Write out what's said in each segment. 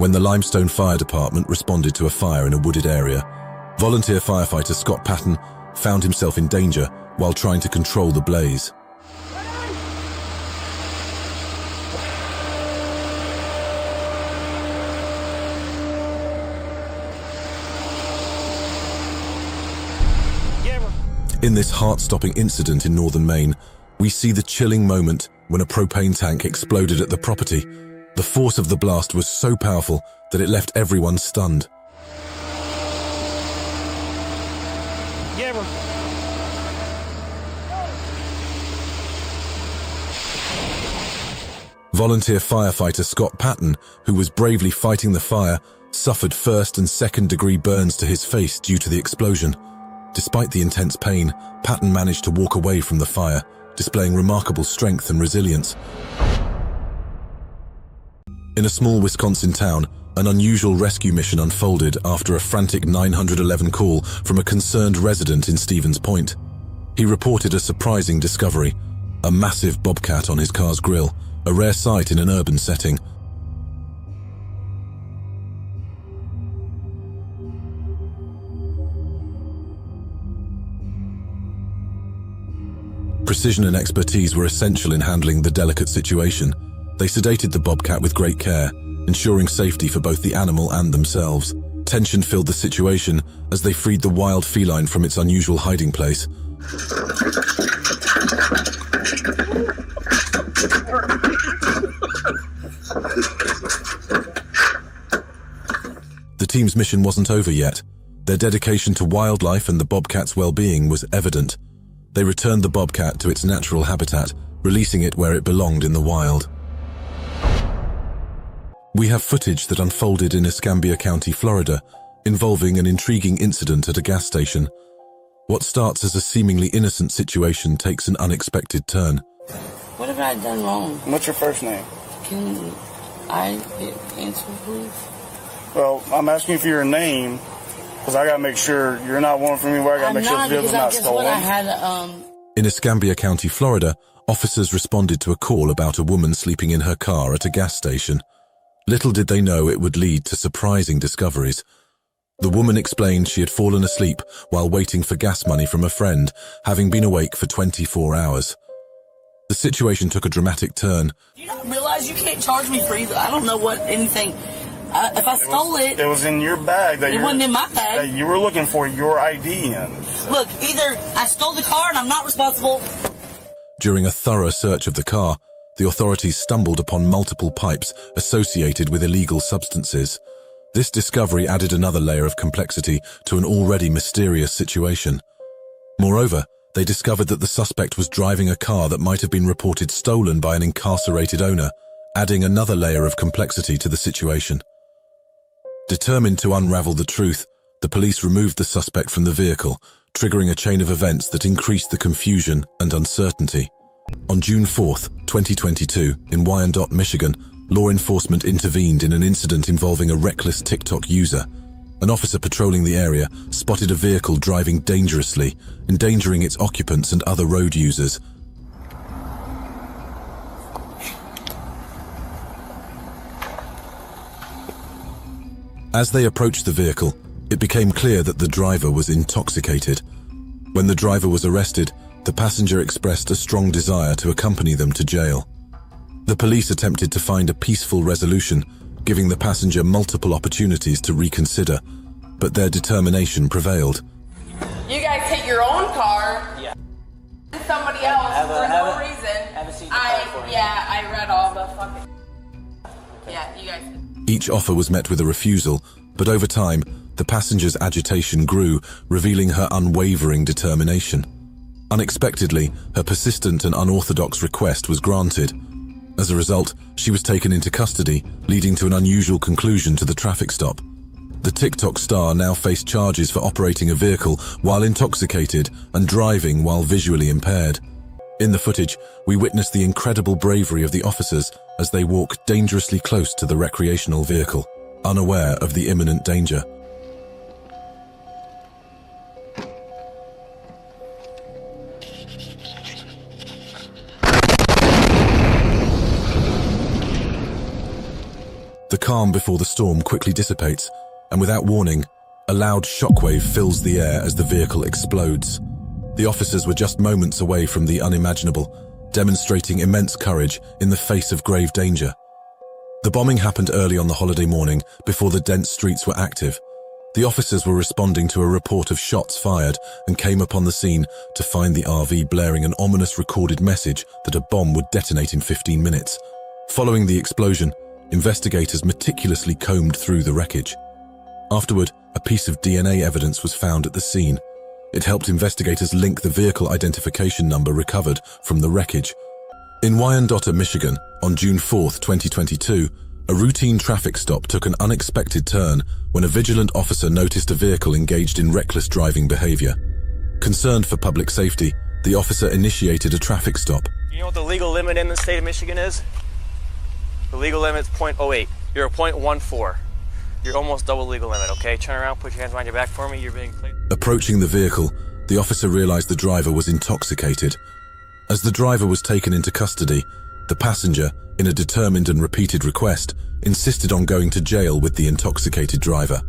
when the Limestone Fire Department responded to a fire in a wooded area. Volunteer firefighter Scott Patton found himself in danger while trying to control the blaze. In this heart-stopping incident in northern Maine, we see the chilling moment when a propane tank exploded at the property. The force of the blast was so powerful that it left everyone stunned. Volunteer firefighter Scott Patton, who was bravely fighting the fire, suffered first and second-degree burns to his face due to the explosion. Despite the intense pain, Patton managed to walk away from the fire, displaying remarkable strength and resilience. In a small Wisconsin town, an unusual rescue mission unfolded after a frantic 911 call from a concerned resident in Stevens Point. He reported a surprising discovery: a massive bobcat on his car's grille, a rare sight in an urban setting. Precision and expertise were essential in handling the delicate situation. They sedated the bobcat with great care, ensuring safety for both the animal and themselves. Tension filled the situation as they freed the wild feline from its unusual hiding place. The team's mission wasn't over yet. Their dedication to wildlife and the bobcat's well-being was evident. They returned the bobcat to its natural habitat, releasing it where it belonged in the wild. We have footage that unfolded in Escambia County, Florida, involving an intriguing incident at a gas station. What starts as a seemingly innocent situation takes an unexpected turn. What have I done wrong? What's your first name? Can I get answer, please? Well, I'm asking for your name, because I got to make sure you're not one from me where I got to make sure the vehicle's not stolen. In Escambia County, Florida, officers responded to a call about a woman sleeping in her car at a gas station. Little did they know it would lead to surprising discoveries. The woman explained she had fallen asleep while waiting for gas money from a friend, having been awake for 24 hours. The situation took a dramatic turn. You don't realize you can't charge me for either. I don't know what anything. If I stole it... It was in your bag. It wasn't in my bag. That you were looking for your ID in. Look, either I stole the car and I'm not responsible... During a thorough search of the car, the authorities stumbled upon multiple pipes associated with illegal substances. This discovery added another layer of complexity to an already mysterious situation. Moreover, they discovered that the suspect was driving a car that might have been reported stolen by an incarcerated owner, adding another layer of complexity to the situation. Determined to unravel the truth, the police removed the suspect from the vehicle, triggering a chain of events that increased the confusion and uncertainty. On June 4th, 2022, in Wyandotte, Michigan, law enforcement intervened in an incident involving a reckless TikTok user. An officer patrolling the area spotted a vehicle driving dangerously, endangering its occupants and other road users. As they approached the vehicle, it became clear that the driver was intoxicated. When the driver was arrested, the passenger expressed a strong desire to accompany them to jail. The police attempted to find a peaceful resolution, giving the passenger multiple opportunities to reconsider, but their determination prevailed. You guys take your own car, and somebody else for no reason. I read all the fucking... Yeah, you guys... Each offer was met with a refusal, but over time, the passenger's agitation grew, revealing her unwavering determination. Unexpectedly, her persistent and unorthodox request was granted. As a result, she was taken into custody, leading to an unusual conclusion to the traffic stop. The TikTok star now faced charges for operating a vehicle while intoxicated and driving while visually impaired. In the footage, we witness the incredible bravery of the officers as they walk dangerously close to the recreational vehicle, unaware of the imminent danger. The calm before the storm quickly dissipates, and without warning, a loud shockwave fills the air as the vehicle explodes. The officers were just moments away from the unimaginable, demonstrating immense courage in the face of grave danger. The bombing happened early on the holiday morning before the dense streets were active. The officers were responding to a report of shots fired and came upon the scene to find the RV blaring an ominous recorded message that a bomb would detonate in 15 minutes. Following the explosion, investigators meticulously combed through the wreckage. Afterward, a piece of DNA evidence was found at the scene. It helped investigators link the vehicle identification number recovered from the wreckage. In Wyandotte, Michigan, on June 4, 2022, a routine traffic stop took an unexpected turn when a vigilant officer noticed a vehicle engaged in reckless driving behavior. Concerned for public safety, the officer initiated a traffic stop. You know what the legal limit in the state of Michigan is? The legal limit is .08. You're a .14. You're almost double legal limit, okay? Turn around, put your hands behind your back for me. You're being played. Approaching the vehicle, the officer realized the driver was intoxicated. As the driver was taken into custody, the passenger, in a determined and repeated request, insisted on going to jail with the intoxicated driver.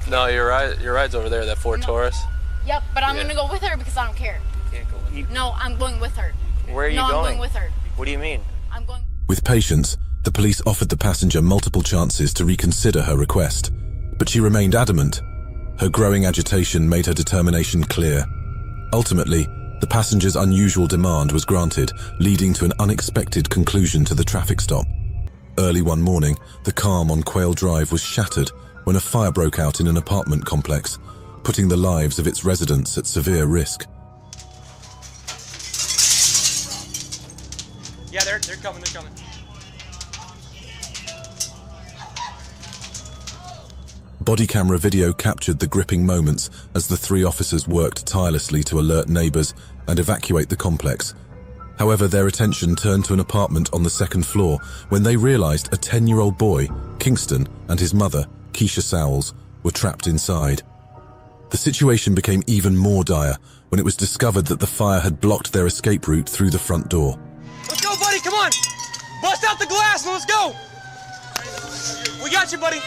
No, your ride's over there, that Ford Taurus. Yep, but I'm gonna go with her because I don't care. You can't go with her. No, I'm going with her. Where are you going? going? I'm going with her. What do you mean? I'm going. With patience, the police offered the passenger multiple chances to reconsider her request, but she remained adamant. Her growing agitation made her determination clear. Ultimately, the passenger's unusual demand was granted, leading to an unexpected conclusion to the traffic stop. Early one morning, the calm on Quail Drive was shattered when a fire broke out in an apartment complex, putting the lives of its residents at severe risk. Yeah, they're coming. Body camera video captured the gripping moments as the three officers worked tirelessly to alert neighbors and evacuate the complex. However, their attention turned to an apartment on the second floor when they realized a 10-year-old boy, Kingston, and his mother, Keisha Sowles, were trapped inside. The situation became even more dire when it was discovered that the fire had blocked their escape route through the front door. Let's go, buddy, come on! Bust out the glass and let's go! We got you, buddy.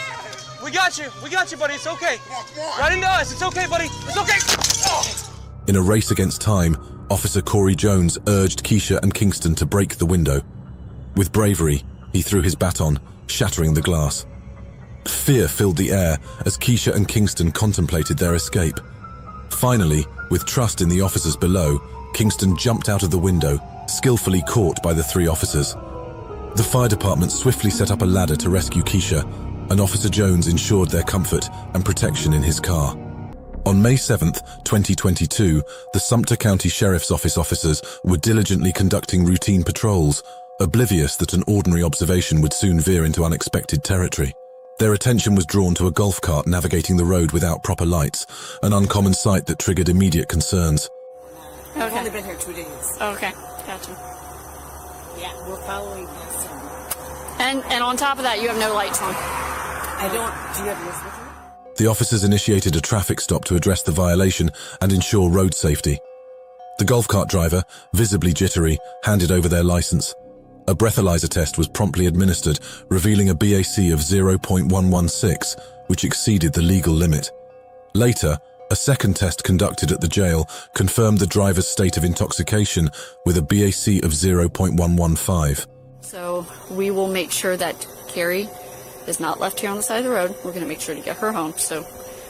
We got you, buddy, it's okay. Right into us, it's okay, buddy, it's okay! Oh. In a race against time, Officer Corey Jones urged Keisha and Kingston to break the window. With bravery, he threw his baton, shattering the glass. Fear filled the air as Keisha and Kingston contemplated their escape. Finally, with trust in the officers below, Kingston jumped out of the window, skillfully caught by the three officers. The fire department swiftly set up a ladder to rescue Keisha, and Officer Jones ensured their comfort and protection in his car. On May 7th, 2022, the Sumter County Sheriff's Office officers were diligently conducting routine patrols, oblivious that an ordinary observation would soon veer into unexpected territory. Their attention was drawn to a golf cart navigating the road without proper lights, an uncommon sight that triggered immediate concerns. I've only been here 2 days. Okay, gotcha. Yeah, we're following this. And on top of that, you have no lights on. I don't. Do you have this with you? The officers initiated a traffic stop to address the violation and ensure road safety. The golf cart driver, visibly jittery, handed over their license. A breathalyzer test was promptly administered, revealing a BAC of 0.116, which exceeded the legal limit. Later, a second test conducted at the jail confirmed the driver's state of intoxication with a BAC of 0.115. So we will make sure that Carrie is not left here on the side of the road. We're going to make sure to get her home. So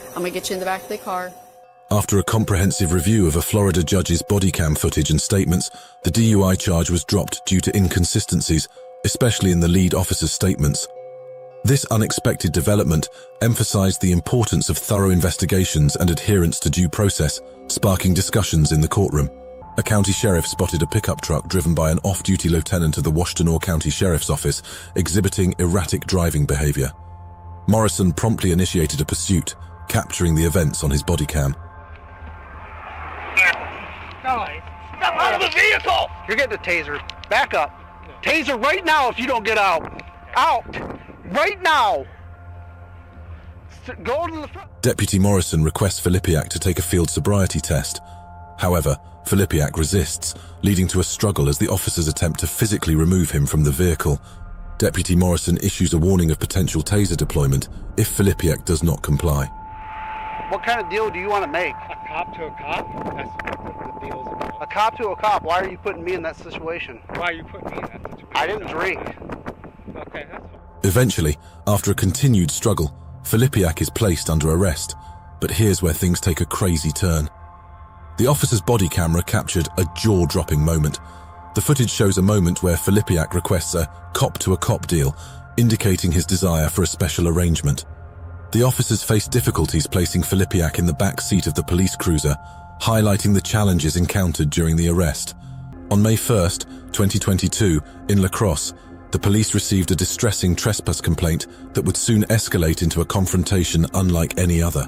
I'm going to get you in the back of the car. After a comprehensive review of a Florida judge's bodycam footage and statements, the DUI charge was dropped due to inconsistencies, especially in the lead officer's statements. This unexpected development emphasized the importance of thorough investigations and adherence to due process, sparking discussions in the courtroom. A county sheriff spotted a pickup truck driven by an off-duty lieutenant of the Washtenaw County Sheriff's Office exhibiting erratic driving behavior. Morrison promptly initiated a pursuit, capturing the events on his bodycam. Step out of the vehicle! You're getting a taser. Back up. Taser right now if you don't get out. Out! Right now! Go to the front. Deputy Morrison requests Filipiak to take a field sobriety test. However, Filipiak resists, leading to a struggle as the officers attempt to physically remove him from the vehicle. Deputy Morrison issues a warning of potential taser deployment if Filipiak does not comply. What kind of deal do you want to make? A cop to a cop? That's what the deal is about. A cop to a cop? Why are you putting me in that situation? Why are you putting me in that situation? I didn't drink. Okay, that's fine. Eventually, after a continued struggle, Filipiak is placed under arrest. But here's where things take a crazy turn. The officer's body camera captured a jaw-dropping moment. The footage shows a moment where Filipiak requests a cop-to-a-cop deal, indicating his desire for a special arrangement. The officers face difficulties placing Filipiak in the back seat of the police cruiser, highlighting the challenges encountered during the arrest. On May 1st, 2022, in La Crosse, the police received a distressing trespass complaint that would soon escalate into a confrontation unlike any other.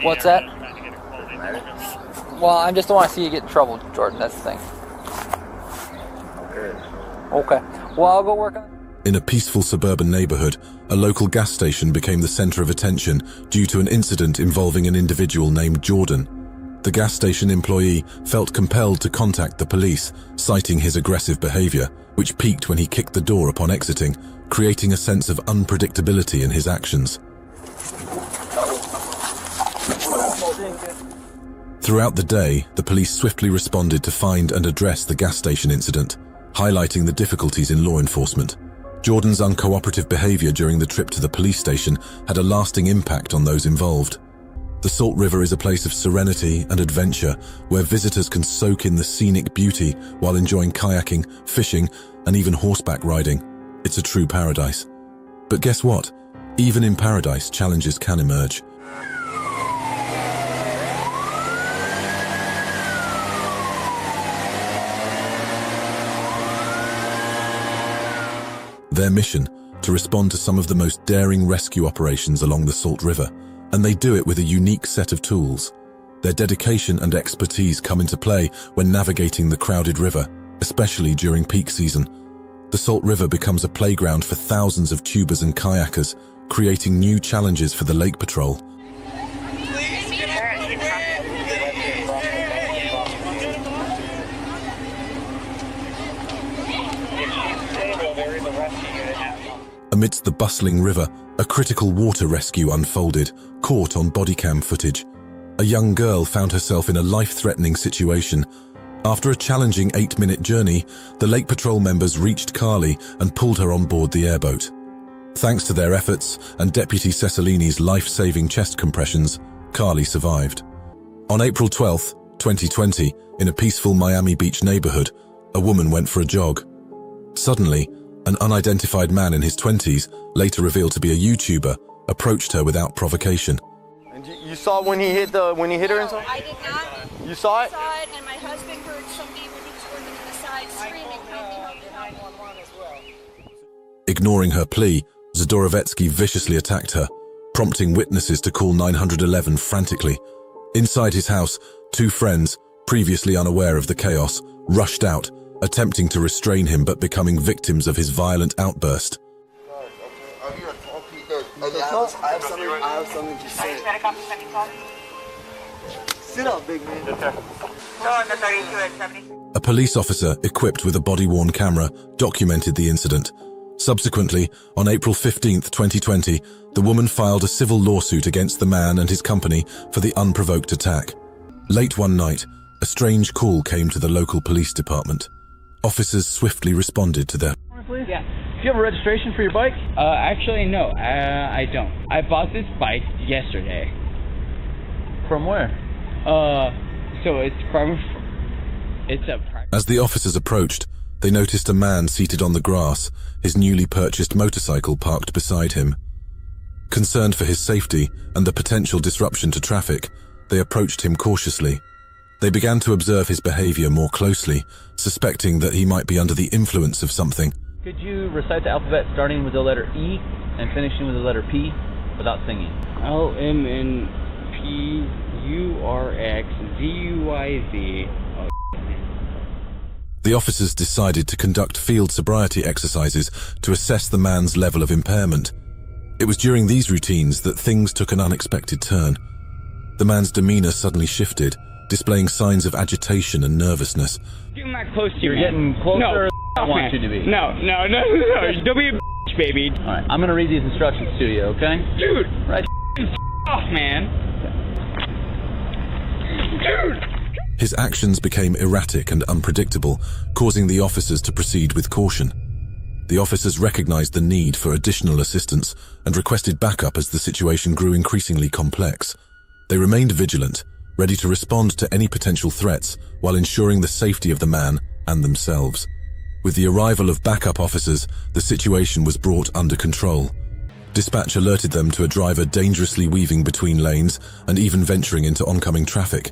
What's that? Well, I just don't want to see you get in trouble, Jordan. That's the thing. Okay. Well, I'll go work on it. In a peaceful suburban neighborhood, a local gas station became the center of attention due to an incident involving an individual named Jordan. The gas station employee felt compelled to contact the police, citing his aggressive behavior, which peaked when he kicked the door upon exiting, creating a sense of unpredictability in his actions. Throughout the day, the police swiftly responded to find and address the gas station incident, highlighting the difficulties in law enforcement. Jordan's uncooperative behavior during the trip to the police station had a lasting impact on those involved. The Salt River is a place of serenity and adventure where visitors can soak in the scenic beauty while enjoying kayaking, fishing, and even horseback riding. It's a true paradise. But guess what? Even in paradise, challenges can emerge. Their mission, to respond to some of the most daring rescue operations along the Salt River, and they do it with a unique set of tools. Their dedication and expertise come into play when navigating the crowded river, especially during peak season. The Salt River becomes a playground for thousands of tubers and kayakers, creating new challenges for the Lake Patrol. Amidst the bustling river, a critical water rescue unfolded, caught on Bodycam footage. A young girl found herself in a life-threatening situation. After a challenging 8-minute journey, the Lake Patrol members reached Carly and pulled her on board the airboat. Thanks to their efforts and Deputy Cecilini's life-saving chest compressions, Carly survived. On April 12, 2020, in a peaceful Miami Beach neighborhood, a woman went for a jog. Suddenly, an unidentified man in his 20s, later revealed to be a YouTuber, approached her without provocation. And you saw when he hit her and so? I did not. You saw it? I saw it, and my husband heard somebody when he was working on the side screaming, help me, help me. Ignoring her plea, Zdorovetsky viciously attacked her, prompting witnesses to call 911 frantically. Inside his house, 2 friends, previously unaware of the chaos, rushed out, attempting to restrain him but becoming victims of his violent outburst. I have something to say. Sit up, big man. A police officer equipped with a body-worn camera documented the incident. Subsequently, on April 15, 2020, the woman filed a civil lawsuit against the man and his company for the unprovoked attack. Late one night, a strange call came to the local police department. Officers swiftly responded to their... Yeah. Do you have a registration for your bike? Actually, no, I don't. I bought this bike yesterday. From where? So it's a private... As the officers approached, they noticed a man seated on the grass, his newly purchased motorcycle parked beside him. Concerned for his safety and the potential disruption to traffic, they approached him cautiously. They began to observe his behavior more closely, suspecting that he might be under the influence of something. Could you recite the alphabet starting with the letter E and finishing with the letter P without singing? LMNPURXZUYZ. The officers decided to conduct field sobriety exercises to assess the man's level of impairment. It was during these routines that things took an unexpected turn. The man's demeanor suddenly shifted, displaying signs of agitation and nervousness. Getting that close to you, You're getting closer. No, I want you to be. No. Don't be a bitch, baby. All right, I'm gonna read these instructions to you, okay? Dude. Right. Off, man. Dude. His actions became erratic and unpredictable, causing the officers to proceed with caution. The officers recognized the need for additional assistance and requested backup as the situation grew increasingly complex. They remained vigilant, ready to respond to any potential threats while ensuring the safety of the man and themselves. With the arrival of backup officers, the situation was brought under control. Dispatch alerted them to a driver dangerously weaving between lanes and even venturing into oncoming traffic.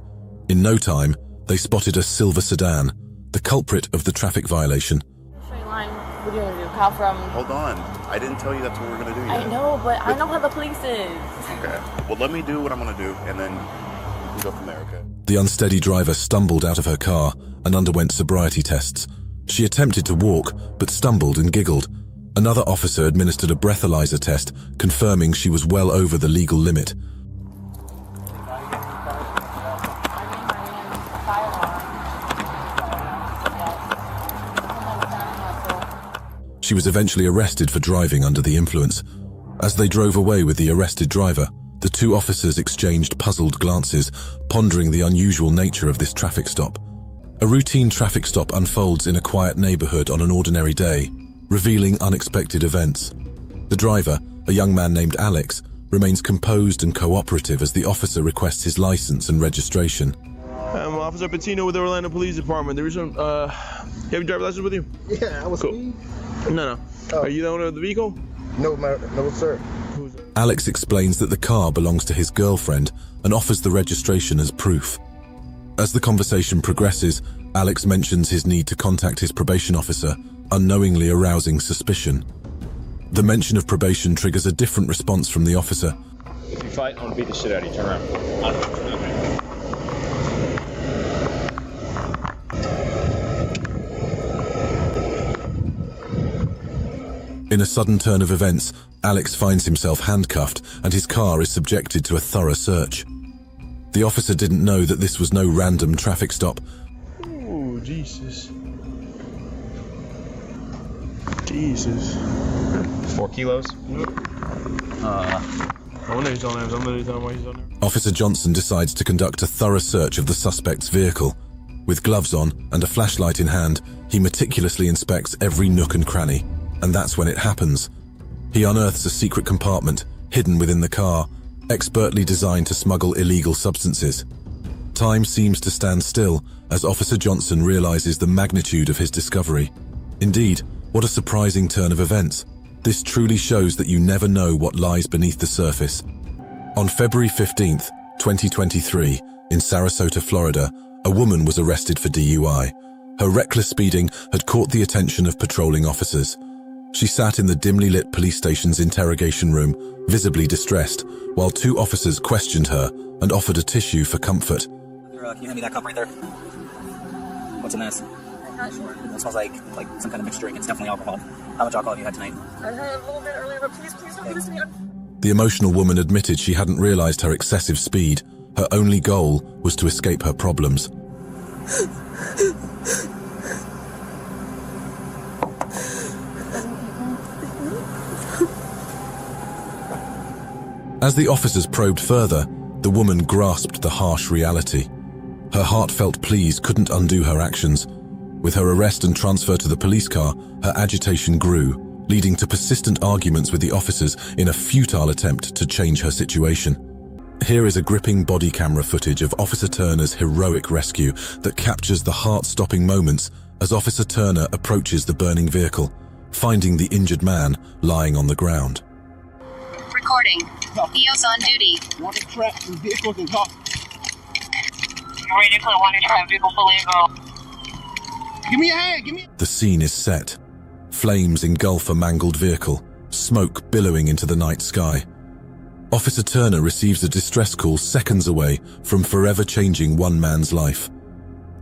In no time, they spotted a silver sedan, the culprit of the traffic violation. Straight line. What do you want to do? How from? Hold on. I didn't tell you that's what we're going to do yet. I know, but I know how the police is. Okay. Well, let me do what I'm going to do, and then we can go from there, okay? The unsteady driver stumbled out of her car and underwent sobriety tests. She attempted to walk, but stumbled and giggled. Another officer administered a breathalyzer test, confirming she was well over the legal limit. She was eventually arrested for driving under the influence. As they drove away with the arrested driver, the two officers exchanged puzzled glances, pondering the unusual nature of this traffic stop. A routine traffic stop unfolds in a quiet neighborhood on an ordinary day, revealing unexpected events. The driver, a young man named Alex, remains composed and cooperative as the officer requests his license and registration. I'm Officer Patino with the Orlando Police Department. There is some, you have your driver's license with you? Yeah, I was cool. No. Oh. Are you the owner of the vehicle? No, sir. Alex explains that the car belongs to his girlfriend and offers the registration as proof. As the conversation progresses, Alex mentions his need to contact his probation officer, unknowingly arousing suspicion. The mention of probation triggers a different response from the officer. If you fight, I'm gonna beat the shit out of you. Turn around. In a sudden turn of events, Alex finds himself handcuffed and his car is subjected to a thorough search. The officer didn't know that this was no random traffic stop. Oh, Jesus. Jesus. 4 kilos? I wonder he's on there. Somebody's telling why he's on there. Officer Johnson decides to conduct a thorough search of the suspect's vehicle. With gloves on and a flashlight in hand, he meticulously inspects every nook and cranny. And that's when it happens. He unearths a secret compartment, hidden within the car, expertly designed to smuggle illegal substances. Time seems to stand still as Officer Johnson realizes the magnitude of his discovery. Indeed, what a surprising turn of events. This truly shows that you never know what lies beneath the surface. On February 15th, 2023, in Sarasota, Florida, a woman was arrested for DUI. Her reckless speeding had caught the attention of patrolling officers. She sat in the dimly lit police station's interrogation room, visibly distressed, while two officers questioned her and offered a tissue for comfort. Can you hand me that cup right there? What's in this? I'm not sure. It smells like some kind of mixed drink. It's definitely alcohol. How much alcohol have you had tonight? I had a little bit earlier, but please don't do this to me. The emotional woman admitted she hadn't realized her excessive speed. Her only goal was to escape her problems. As the officers probed further, the woman grasped the harsh reality. Her heartfelt pleas couldn't undo her actions. With her arrest and transfer to the police car, her agitation grew, leading to persistent arguments with the officers in a futile attempt to change her situation. Here is a gripping body camera footage of Officer Turner's heroic rescue that captures the heart-stopping moments as Officer Turner approaches the burning vehicle, finding the injured man lying on the ground. Recording. EOS on duty. Want to track some vehicles and talk. Ready to clear one track vehicle fully involved. Give me a hand, give me. The scene is set. Flames engulf a mangled vehicle, smoke billowing into the night sky. Officer Turner receives a distress call seconds away from forever changing one man's life.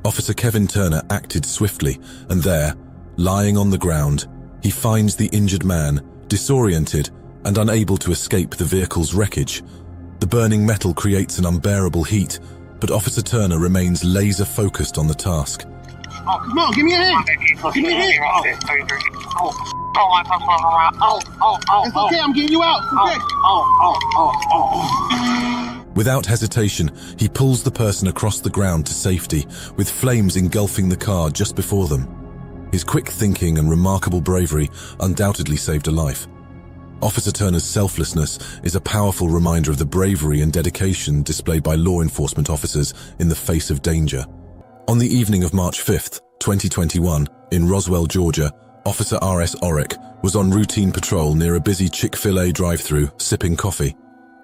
Officer Kevin Turner acted swiftly, and there, lying on the ground, he finds the injured man, disoriented and unable to escape the vehicle's wreckage. The burning metal creates an unbearable heat, but Officer Turner remains laser-focused on the task. Oh, come on, give me a hand. Give me a hand. It's okay, I'm getting you out. It's okay. Without hesitation, he pulls the person across the ground to safety, with flames engulfing the car just before them. His quick thinking and remarkable bravery undoubtedly saved a life. Officer Turner's selflessness is a powerful reminder of the bravery and dedication displayed by law enforcement officers in the face of danger. On the evening of March 5th, 2021, in Roswell, Georgia, Officer R.S. Orrick was on routine patrol near a busy Chick-fil-A drive-thru, sipping coffee.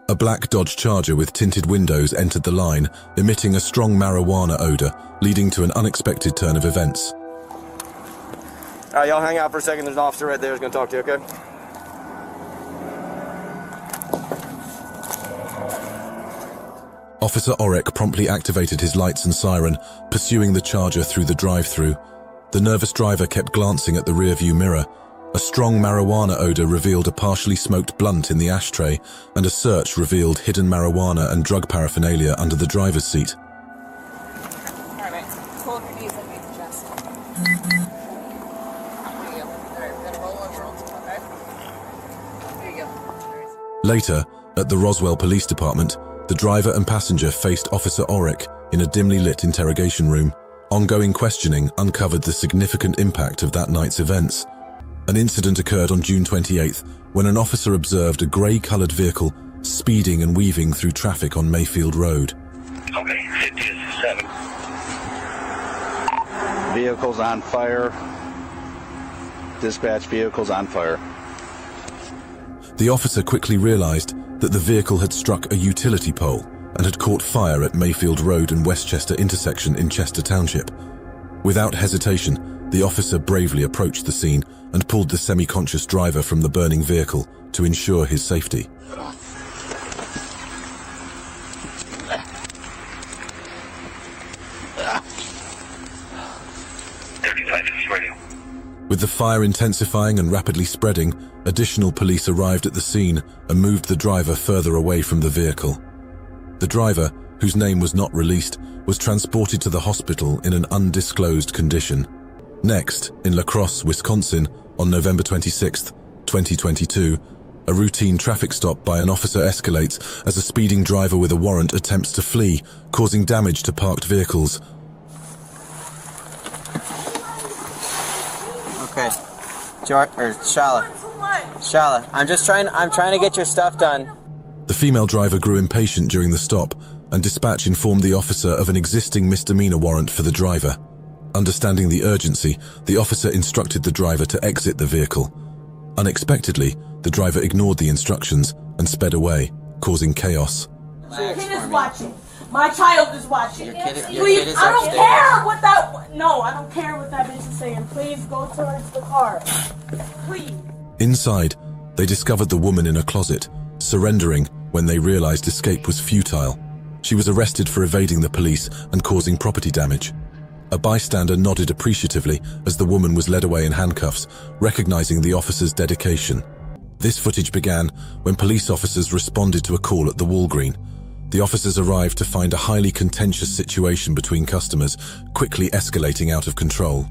A black Dodge Charger with tinted windows entered the line, emitting a strong marijuana odor, leading to an unexpected turn of events. All right, y'all hang out for a second. There's an officer right there who's going to talk to you, okay? Officer Orrick promptly activated his lights and siren, pursuing the Charger through the drive-thru. The nervous driver kept glancing at the rearview mirror. A strong marijuana odor revealed a partially smoked blunt in the ashtray, and a search revealed hidden marijuana and drug paraphernalia under the driver's seat. All right, pull up your knees and meet the chest. There you go. All right, we're gonna roll on your own, okay? There you go. Later, at the Roswell Police Department, the driver and passenger faced Officer Orrick in a dimly lit interrogation room. Ongoing questioning uncovered the significant impact of that night's events. An incident occurred on June 28th when an officer observed a grey-coloured vehicle speeding and weaving through traffic on Mayfield Road. Okay, 57. Vehicles on fire. Dispatch vehicles on fire. The officer quickly realised that the vehicle had struck a utility pole and had caught fire at Mayfield Road and Westchester intersection in Chester Township. Without hesitation, the officer bravely approached the scene and pulled the semi-conscious driver from the burning vehicle to ensure his safety. With the fire intensifying and rapidly spreading, additional police arrived at the scene and moved the driver further away from the vehicle. The driver, whose name was not released, was transported to the hospital in an undisclosed condition. Next, in La Crosse, Wisconsin, on November 26, 2022, a routine traffic stop by an officer escalates as a speeding driver with a warrant attempts to flee, causing damage to parked vehicles. Okay, Shala, I'm trying to get your stuff done. The female driver grew impatient during the stop, and dispatch informed the officer of an existing misdemeanor warrant for the driver. Understanding the urgency, the officer instructed the driver to exit the vehicle. Unexpectedly, the driver ignored the instructions and sped away, causing chaos. My kid is watching. My child is watching. Please, I don't care what that... No, I don't care what that bitch is saying. Please go towards the car. Please. Inside, they discovered the woman in a closet, surrendering when they realized escape was futile. She was arrested for evading the police and causing property damage. A bystander nodded appreciatively as the woman was led away in handcuffs, recognizing the officer's dedication. This footage began when police officers responded to a call at the Walgreen. The officers arrived to find a highly contentious situation between customers, quickly escalating out of control.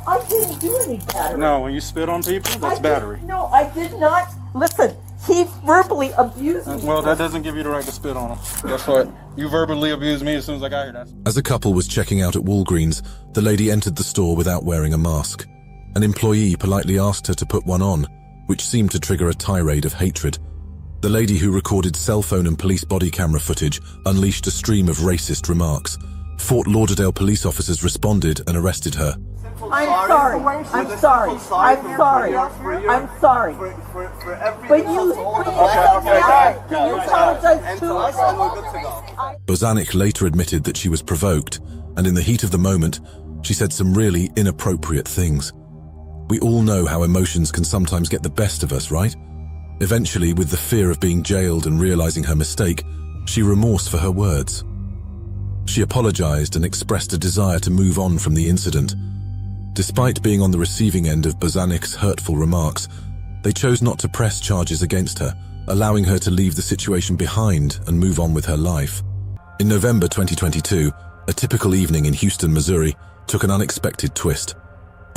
I didn't do any battery. No, when you spit on people, that's battery. No, I did not. Listen, he verbally abused me. Well, that doesn't give you the right to spit on him. Guess what? You verbally abused me as soon as I got here. As a couple was checking out at Walgreens, the lady entered the store without wearing a mask. An employee politely asked her to put one on, which seemed to trigger a tirade of hatred. The lady, who recorded cell phone and police body camera footage, unleashed a stream of racist remarks. Fort Lauderdale police officers responded and arrested her. I'm sorry. I'm sorry. I'm sorry. I'm sorry. But you apologize too. Bozanik later admitted that she was provoked, and in the heat of the moment, she said some really inappropriate things. We all know how emotions can sometimes get the best of us, right? Eventually, with the fear of being jailed and realizing her mistake, she remorsed for her words. She apologized and expressed a desire to move on from the incident. Despite being on the receiving end of Bozanik's hurtful remarks, they chose not to press charges against her, allowing her to leave the situation behind and move on with her life. In November 2022, a typical evening in Houston, Missouri, took an unexpected twist.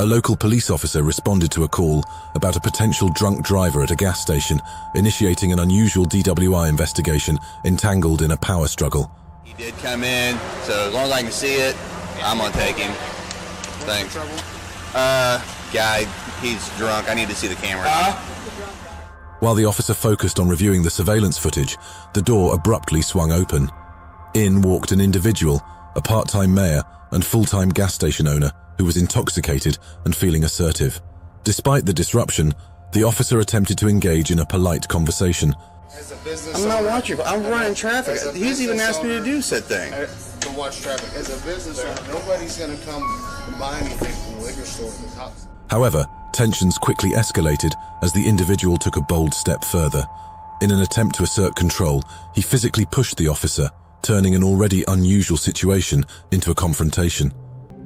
A local police officer responded to a call about a potential drunk driver at a gas station, initiating an unusual DWI investigation entangled in a power struggle. He did come in, so as long as I can see it, I'm gonna take him. Thanks. Guy, he's drunk. I need to see the camera. While the officer focused on reviewing the surveillance footage, the door abruptly swung open. In walked an individual, a part-time mayor and full-time gas station owner, who was intoxicated and feeling assertive. Despite the disruption, the officer attempted to engage in a polite conversation. I'm not watching. I'm running traffic. He's even asked me to do said thing. To watch traffic. As a business owner, nobody's going to come buy anything from the liquor store. The cops. However, tensions quickly escalated as the individual took a bold step further. In an attempt to assert control, he physically pushed the officer, turning an already unusual situation into a confrontation.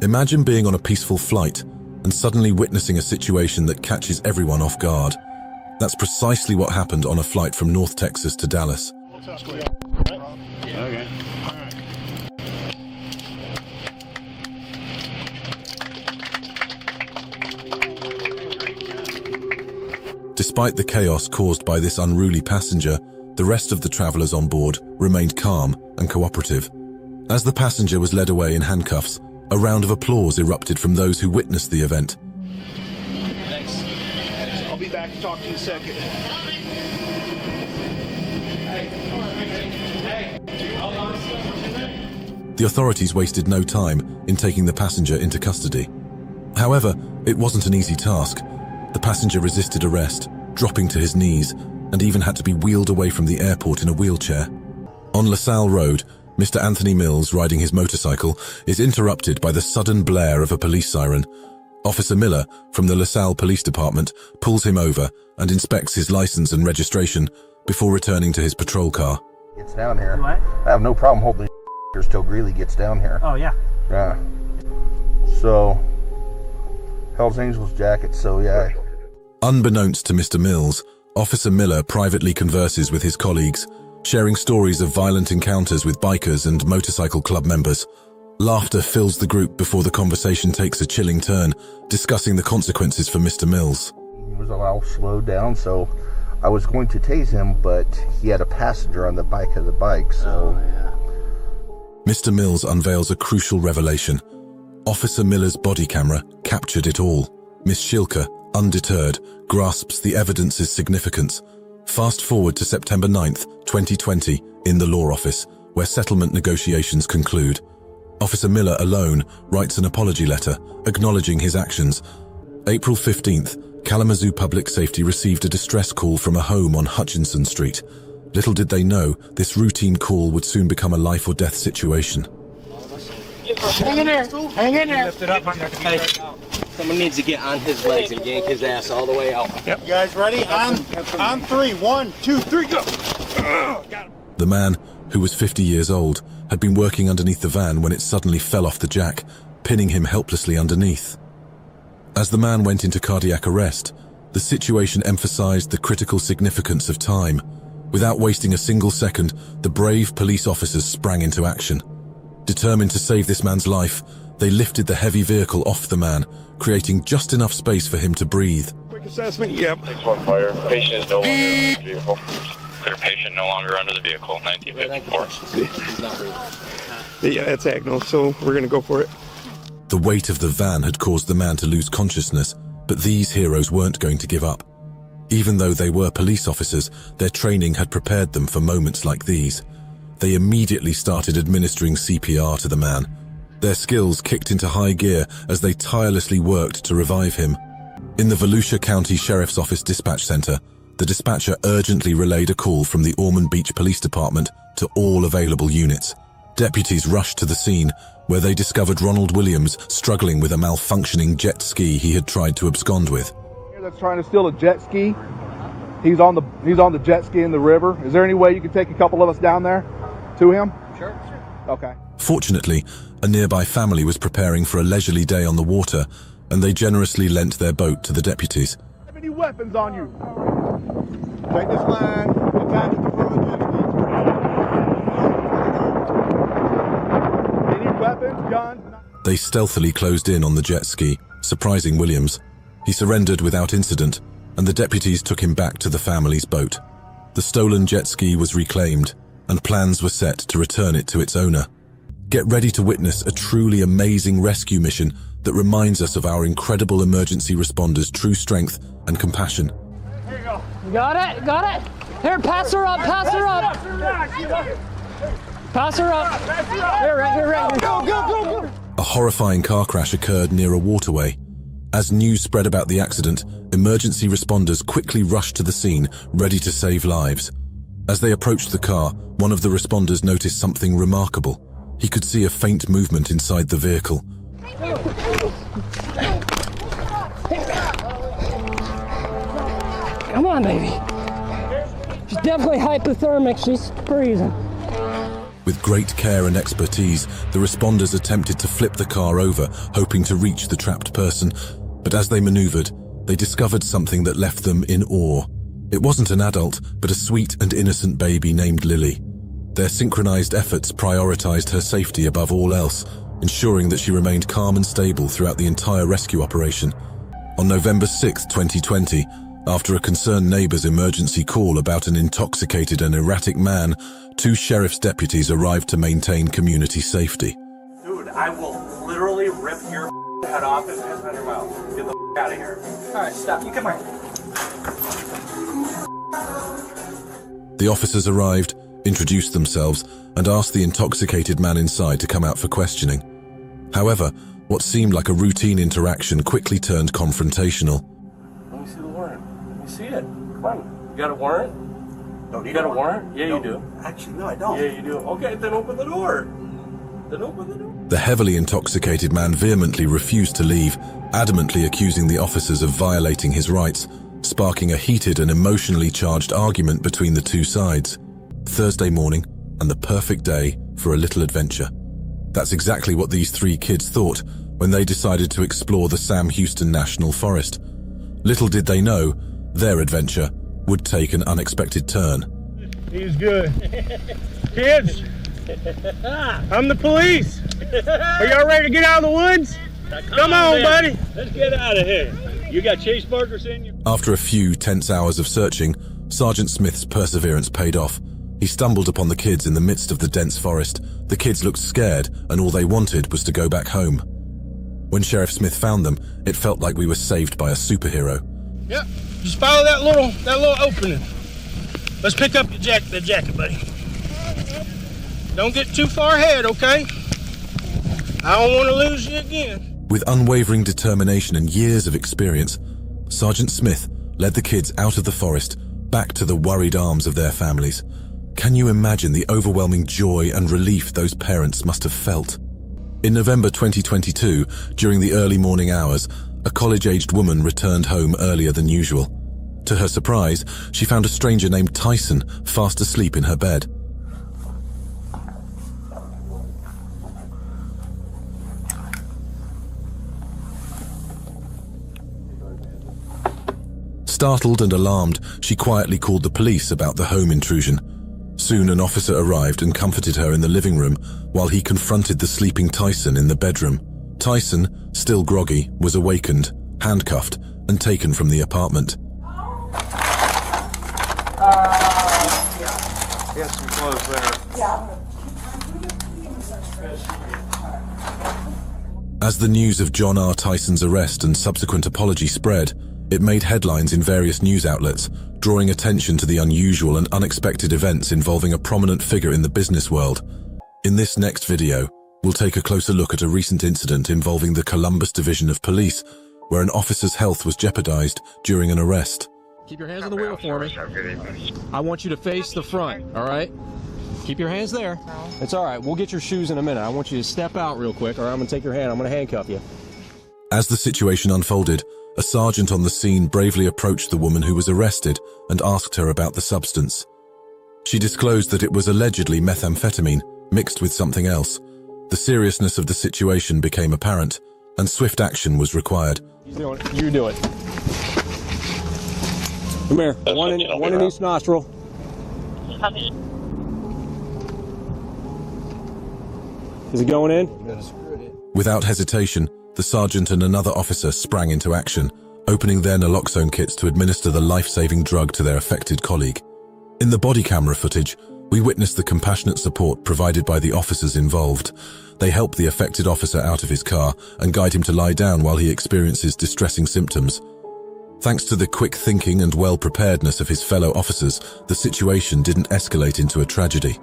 Imagine being on a peaceful flight and suddenly witnessing a situation that catches everyone off guard. That's precisely what happened on a flight from North Texas to Dallas. Okay. Despite the chaos caused by this unruly passenger, the rest of the travelers on board remained calm and cooperative. As the passenger was led away in handcuffs, a round of applause erupted from those who witnessed the event. Thanks. I'll be back to talk to you in a second. The authorities wasted no time in taking the passenger into custody. However, it wasn't an easy task. The passenger resisted arrest, dropping to his knees, and even had to be wheeled away from the airport in a wheelchair. On LaSalle Road, Mr. Anthony Mills, riding his motorcycle, is interrupted by the sudden blare of a police siren. Officer Miller, from the LaSalle Police Department, pulls him over and inspects his license and registration before returning to his patrol car. Gets down here. What? I have no problem holding till Greeley gets down here. Oh, yeah. Yeah. So, Hells Angels jacket, so yeah. Unbeknownst to Mr. Mills, Officer Miller privately converses with his colleagues, sharing stories of violent encounters with bikers and motorcycle club members. Laughter fills the group before the conversation takes a chilling turn, discussing the consequences for Mr. Mills. He was all slowed down, so I was going to tase him, but he had a passenger on the back of the bike, so... Mr. Mills unveils a crucial revelation. Officer Miller's body camera captured it all. Miss Shilker, undeterred, grasps the evidence's significance. Fast forward to September 9th, 2020, in the law office, where settlement negotiations conclude. Officer Miller alone writes an apology letter, acknowledging his actions. April 15th, Kalamazoo Public Safety received a distress call from a home on Hutchinson Street. Little did they know, this routine call would soon become a life-or-death situation. Hang in there. Hang in there. Lift it up. Hey, someone needs to get on his legs and yank his ass all the way out. Yep. You guys ready? On three. 1, 2, 3, go. Got him. The man, who was 50 years old, had been working underneath the van when it suddenly fell off the jack, pinning him helplessly underneath. As the man went into cardiac arrest, the situation emphasized the critical significance of time. Without wasting a single second, the brave police officers sprang into action. Determined to save this man's life, they lifted the heavy vehicle off the man, creating just enough space for him to breathe. Quick assessment, yep. 6-1 fire. Patient is no longer under the vehicle. Clear patient no longer under the vehicle. 1954. Yeah, that's Agnell, so we're going to go for it. The weight of the van had caused the man to lose consciousness, but these heroes weren't going to give up. Even though they were police officers, their training had prepared them for moments like these. They immediately started administering CPR to the man. Their skills kicked into high gear as they tirelessly worked to revive him. In the Volusia County Sheriff's Office Dispatch Center, the dispatcher urgently relayed a call from the Ormond Beach Police Department to all available units. Deputies rushed to the scene, where they discovered Ronald Williams struggling with a malfunctioning jet ski he had tried to abscond with. That's trying to steal a jet ski. He's on the jet ski in the river. Is there any way you could take a couple of us down there to him? Sure. Okay. Fortunately, a nearby family was preparing for a leisurely day on the water, and they generously lent their boat to the deputies. Have any weapons on you? Take this line, attach it to the front of the jet ski. Any weapons, guns? They stealthily closed in on the jet ski, surprising Williams. He surrendered without incident, and the deputies took him back to the family's boat. The stolen jet ski was reclaimed, and plans were set to return it to its owner. Get ready to witness a truly amazing rescue mission that reminds us of our incredible emergency responders' true strength and compassion. There you go. Got it, got it. Here, pass her up, pass her up. Pass her up. Here, right here, right here. Go, go, go, go. A horrifying car crash occurred near a waterway. As news spread about the accident, emergency responders quickly rushed to the scene, ready to save lives. As they approached the car, one of the responders noticed something remarkable. He could see a faint movement inside the vehicle. Come on, baby. She's definitely hypothermic. She's freezing. With great care and expertise, the responders attempted to flip the car over, hoping to reach the trapped person. But as they maneuvered, they discovered something that left them in awe. It wasn't an adult, but a sweet and innocent baby named Lily. Their synchronized efforts prioritized her safety above all else, ensuring that she remained calm and stable throughout the entire rescue operation. On November 6, 2020, after a concerned neighbor's emergency call about an intoxicated and erratic man, 2 sheriff's deputies arrived to maintain community safety. Dude, I will literally rip your head off and piss on your mouth. Get the out of here. All right, stop. You come here. The officers arrived, introduced themselves, and asked the intoxicated man inside to come out for questioning. However, what seemed like a routine interaction quickly turned confrontational. Let me see the warrant. Let me see it. Come on. You got a warrant? You got a warrant? Yeah, you do. Actually, no, I don't. Yeah, you do. Okay, then open the door. Then open the door. The heavily intoxicated man vehemently refused to leave, adamantly accusing the officers of violating his rights, sparking a heated and emotionally charged argument between the two sides. Thursday morning, and the perfect day for a little adventure. That's exactly what these 3 kids thought when they decided to explore the Sam Houston National Forest. Little did they know, their adventure would take an unexpected turn. He's good. Kids, I'm the police. Are y'all ready to get out of the woods? Come on, buddy. Let's get out of here. You got chase markers in you? After a few tense hours of searching, Sergeant Smith's perseverance paid off. He stumbled upon the kids in the midst of the dense forest. The kids looked scared, and all they wanted was to go back home. When Sheriff Smith found them, it felt like we were saved by a superhero. Yep, just follow that little opening. Let's pick up the jacket, buddy. Don't get too far ahead, okay? I don't want to lose you again. With unwavering determination and years of experience, Sergeant Smith led the kids out of the forest, back to the worried arms of their families. Can you imagine the overwhelming joy and relief those parents must have felt? In November 2022, during the early morning hours, a college-aged woman returned home earlier than usual. To her surprise, she found a stranger named Tyson fast asleep in her bed. Startled and alarmed, she quietly called the police about the home intrusion. Soon an officer arrived and comforted her in the living room while he confronted the sleeping Tyson in the bedroom. Tyson, still groggy, was awakened, handcuffed, and taken from the apartment. Get some clothes there. As the news of John R. Tyson's arrest and subsequent apology spread, it made headlines in various news outlets, drawing attention to the unusual and unexpected events involving a prominent figure in the business world. In this next video, we'll take a closer look at a recent incident involving the Columbus Division of Police, where an officer's health was jeopardized during an arrest. Keep your hands on the wheel for me. I want you to face the front, all right? Keep your hands there. It's all right. We'll get your shoes in a minute. I want you to step out real quick, or I'm going to take your hand. I'm going to handcuff you. As the situation unfolded, a sergeant on the scene bravely approached the woman who was arrested and asked her about the substance. She disclosed that it was allegedly methamphetamine mixed with something else. The seriousness of the situation became apparent, and swift action was required. You do it. You do it. Come here. One in each nostril. Is it going in? You gotta screw it in. Without hesitation, the sergeant and another officer sprang into action, opening their naloxone kits to administer the life-saving drug to their affected colleague. In the body camera footage, we witnessed the compassionate support provided by the officers involved. They help the affected officer out of his car and guide him to lie down while he experiences distressing symptoms. Thanks to the quick thinking and well-preparedness of his fellow officers, the situation didn't escalate into a tragedy.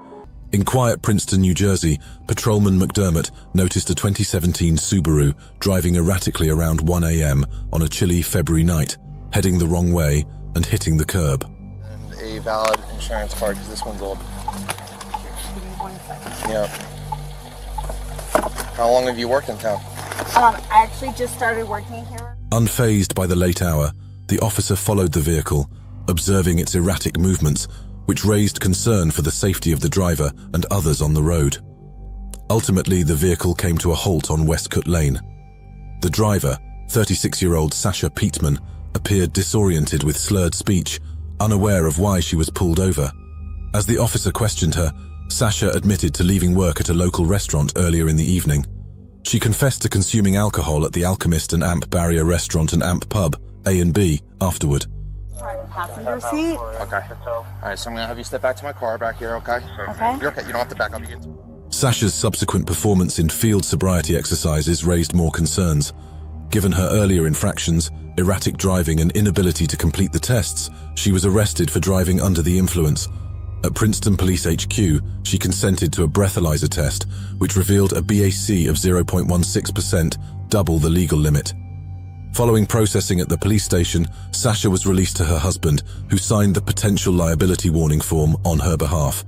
In quiet Princeton, New Jersey, Patrolman McDermott noticed a 2017 Subaru driving erratically around 1 a.m. on a chilly February night, heading the wrong way and hitting the curb. And a valid insurance card, because this one's old. Give me 1 second. Yeah. How long have you worked in town? I actually just started working here. Unfazed by the late hour, the officer followed the vehicle, observing its erratic movements, which raised concern for the safety of the driver and others on the road. Ultimately, the vehicle came to a halt on Westcott Lane. The driver, 36-year-old Sasha Pietman, appeared disoriented with slurred speech, unaware of why she was pulled over. As the officer questioned her, Sasha admitted to leaving work at a local restaurant earlier in the evening. She confessed to consuming alcohol at the Alchemist and Amp Barrier restaurant and Amp pub, A&B, afterward. Passenger seat. Okay. All right, so I'm going to have you step back to my car back here, okay? Okay. You're okay. You don't have to back up. Sasha's subsequent performance in field sobriety exercises raised more concerns. Given her earlier infractions, erratic driving and inability to complete the tests, she was arrested for driving under the influence. At Princeton Police HQ, she consented to a breathalyzer test, which revealed a BAC of 0.16%, double the legal limit. Following processing at the police station, Sasha was released to her husband, who signed the potential liability warning form on her behalf.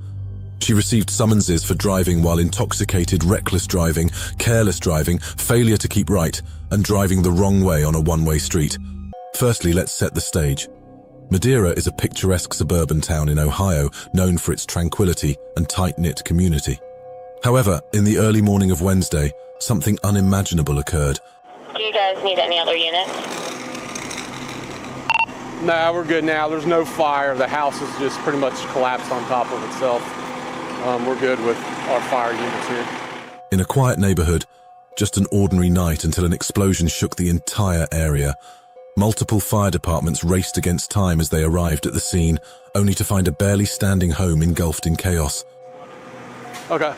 She received summonses for driving while intoxicated, reckless driving, careless driving, failure to keep right, and driving the wrong way on a one-way street. Firstly, let's set the stage. Madeira is a picturesque suburban town in Ohio known for its tranquility and tight-knit community. However, in the early morning of Wednesday, something unimaginable occurred. Do you guys need any other units? Nah, we're good now. There's no fire. The house is just pretty much collapsed on top of itself. We're good with our fire units here. In a quiet neighborhood, just an ordinary night until an explosion shook the entire area. Multiple fire departments raced against time as they arrived at the scene, only to find a barely standing home engulfed in chaos. Okay.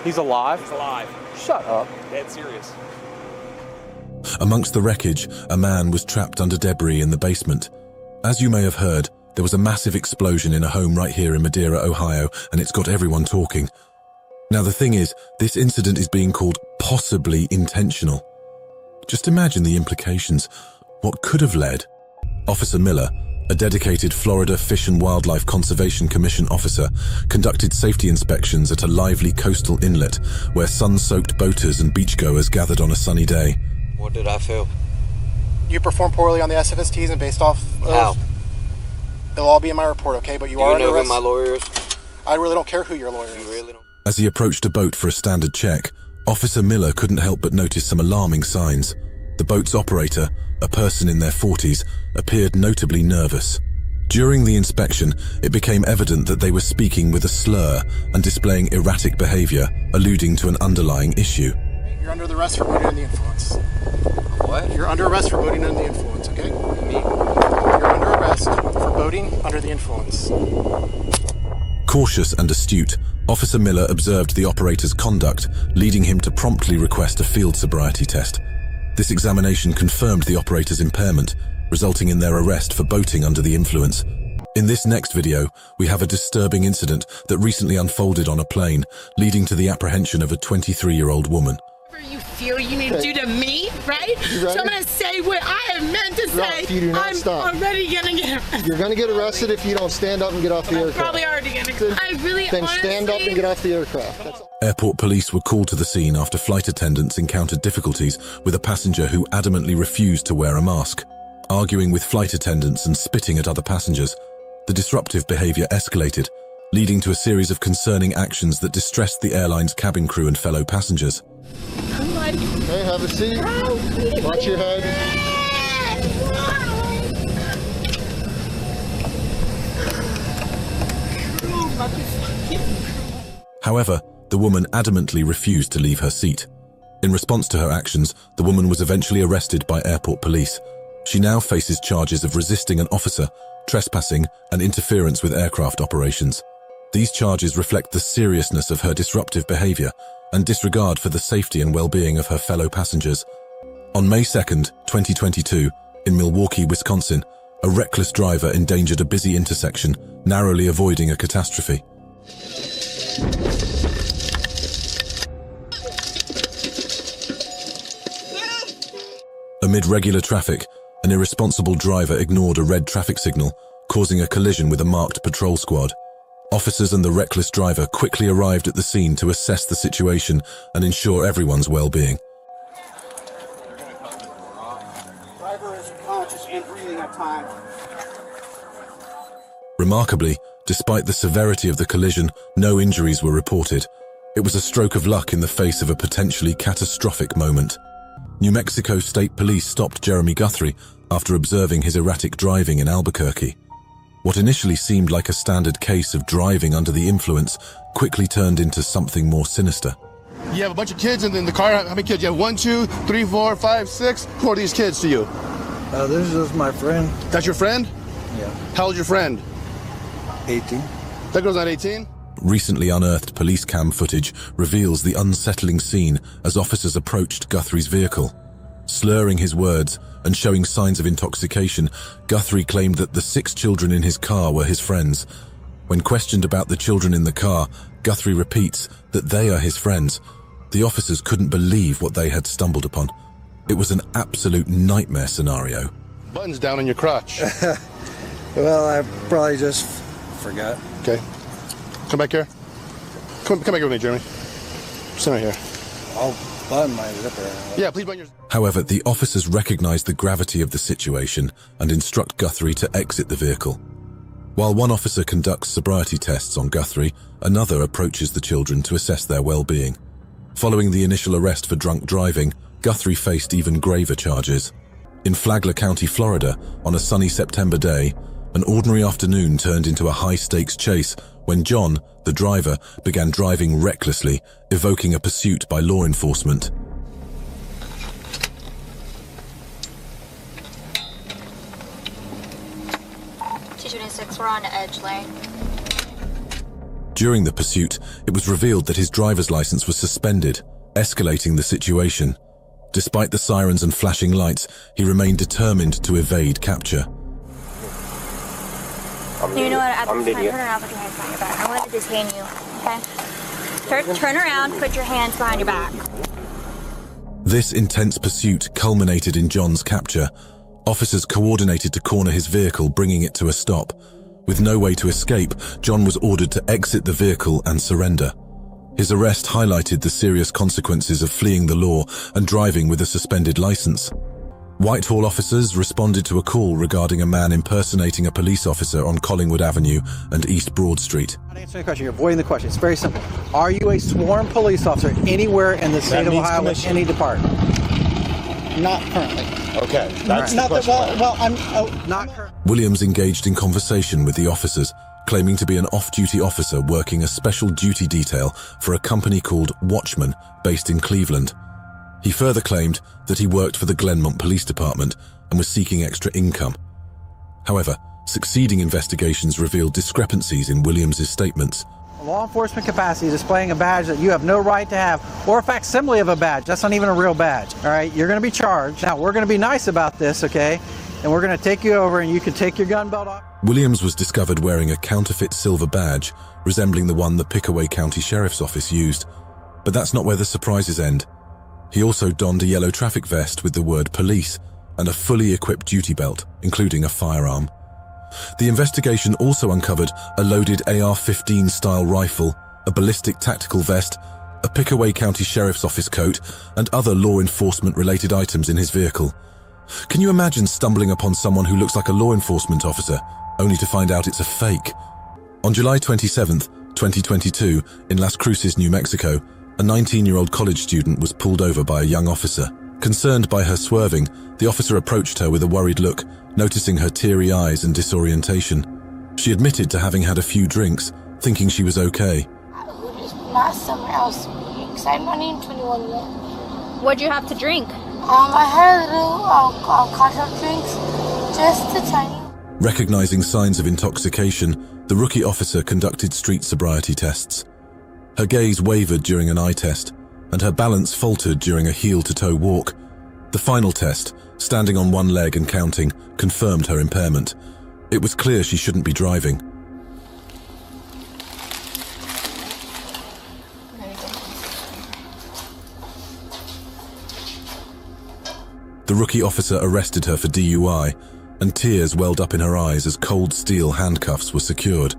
He's alive? He's alive. Shut up. Dead serious. Amongst the wreckage, a man was trapped under debris in the basement. As you may have heard, there was a massive explosion in a home right here in Madeira, Ohio, and it's got everyone talking. Now the thing is, this incident is being called possibly intentional. Just imagine the implications. What could have led? Officer Miller, a dedicated Florida Fish and Wildlife Conservation Commission officer, conducted safety inspections at a lively coastal inlet where sun-soaked boaters and beachgoers gathered on a sunny day. What did I feel? You performed poorly on the SFSTs and based off of... How? It'll all be in my report, okay? But you are under arrest. Do you know who my lawyer is? I really don't care who your lawyer is. You really don't? As he approached a boat for a standard check, Officer Miller couldn't help but notice some alarming signs. The boat's operator, a person in their 40s, appeared notably nervous. During the inspection, it became evident that they were speaking with a slur and displaying erratic behavior, alluding to an underlying issue. You're under the arrest for boating under the influence. What? You're under arrest for boating under the influence, okay? Me? You're under arrest for boating under the influence. Cautious and astute, Officer Miller observed the operator's conduct, leading him to promptly request a field sobriety test. This examination confirmed the operator's impairment, resulting in their arrest for boating under the influence. In this next video, we have a disturbing incident that recently unfolded on a plane, leading to the apprehension of a 23-year-old woman. You feel you need to do to me, right? So I'm gonna say what I have meant to say. If you do not I'm stop. already gonna get arrested. You're gonna get arrested if you don't stand up and get off the aircraft. Probably already gonna. I really Then honestly... stand up and get off the aircraft. That's all. Airport police were called to the scene after flight attendants encountered difficulties with a passenger who adamantly refused to wear a mask. Arguing with flight attendants and spitting at other passengers, the disruptive behavior escalated, leading to a series of concerning actions that distressed the airline's cabin crew and fellow passengers. Hey, have a seat. Watch your head. However, the woman adamantly refused to leave her seat. In response to her actions, the woman was eventually arrested by airport police. She now faces charges of resisting an officer, trespassing, and interference with aircraft operations. These charges reflect the seriousness of her disruptive behavior and disregard for the safety and well-being of her fellow passengers. On May 2nd, 2022, in Milwaukee, Wisconsin, a reckless driver endangered a busy intersection, narrowly avoiding a catastrophe. Amid regular traffic, an irresponsible driver ignored a red traffic signal, causing a collision with a marked patrol squad. Officers and the reckless driver quickly arrived at the scene to assess the situation and ensure everyone's well-being. Driver is conscious and breathing at time. Remarkably, despite the severity of the collision, no injuries were reported. It was a stroke of luck in the face of a potentially catastrophic moment. New Mexico State Police stopped Jeremy Guthrie after observing his erratic driving in Albuquerque. What initially seemed like a standard case of driving under the influence quickly turned into something more sinister. You have a bunch of kids in the car. How many kids? You have 1, 2, 3, 4, 5, 6. Who are these kids to you? This is my friend. That's your friend? Yeah. How old's your friend? 18. That girl's not 18? Recently unearthed police cam footage reveals the unsettling scene as officers approached Guthrie's vehicle. Slurring his words and showing signs of intoxication, Guthrie claimed that the 6 children in his car were his friends. When questioned about the children in the car, Guthrie repeats that they are his friends. The officers couldn't believe what they had stumbled upon. It was an absolute nightmare scenario. Buttons down on your crotch. Well, I probably just forgot. Okay. Come back here. Come back with me, Jeremy. Sit right here. I'll button my zipper. Yeah, please button your... However, the officers recognized the gravity of the situation and instruct Guthrie to exit the vehicle. While one officer conducts sobriety tests on Guthrie, another approaches the children to assess their well-being. Following the initial arrest for drunk driving, Guthrie faced even graver charges. In Flagler County, Florida, on a sunny September day, an ordinary afternoon turned into a high-stakes chase when John, the driver, began driving recklessly, evoking a pursuit by law enforcement. We're on Edge Lane. During the pursuit, it was revealed that his driver's license was suspended, escalating the situation. Despite the sirens and flashing lights, he remained determined to evade capture. You know what? At this time, turn around, put your hands behind your back. I want to detain you, okay? Turn around, put your hands behind your back. This intense pursuit culminated in John's capture. Officers coordinated to corner his vehicle, bringing it to a stop. With no way to escape, John was ordered to exit the vehicle and surrender. His arrest highlighted the serious consequences of fleeing the law and driving with a suspended license. Whitehall officers responded to a call regarding a man impersonating a police officer on Collingwood Avenue and East Broad Street. I'm not answering the question. You're avoiding the question. It's very simple. Are you a sworn police officer anywhere in the state of Ohio with any department? Not currently. Okay, that's not the question. I'm not currently. Williams engaged in conversation with the officers, claiming to be an off-duty officer working a special duty detail for a company called Watchman, based in Cleveland. He further claimed that he worked for the Glenmont Police Department and was seeking extra income. However, succeeding investigations revealed discrepancies in Williams's statements. A law enforcement capacity displaying a badge that you have no right to have, or a facsimile of a badge. That's not even a real badge. All right, you're going to be charged. Now, we're going to be nice about this, okay? And we're going to take you over and you can take your gun belt off. Williams was discovered wearing a counterfeit silver badge, resembling the one the Pickaway County Sheriff's Office used. But that's not where the surprises end. He also donned a yellow traffic vest with the word police and a fully equipped duty belt, including a firearm. The investigation also uncovered a loaded AR-15 style rifle, a ballistic tactical vest, a Pickaway County Sheriff's Office coat, and other law enforcement related items in his vehicle. Can you imagine stumbling upon someone who looks like a law enforcement officer, only to find out it's a fake? On July 27th, 2022, in Las Cruces, New Mexico, a 19-year-old college student was pulled over by a young officer. Concerned by her swerving, the officer approached her with a worried look, noticing her teary eyes and disorientation. She admitted to having had a few drinks, thinking she was okay. Not somewhere else, because I'm only 21 yet. What'd you have to drink? I had a little cocktail drinks, just a tiny. Recognizing signs of intoxication, the rookie officer conducted street sobriety tests. Her gaze wavered during an eye test, and her balance faltered during a heel-to-toe walk. The final test, standing on one leg and counting, confirmed her impairment. It was clear she shouldn't be driving. The rookie officer arrested her for DUI, and tears welled up in her eyes as cold steel handcuffs were secured.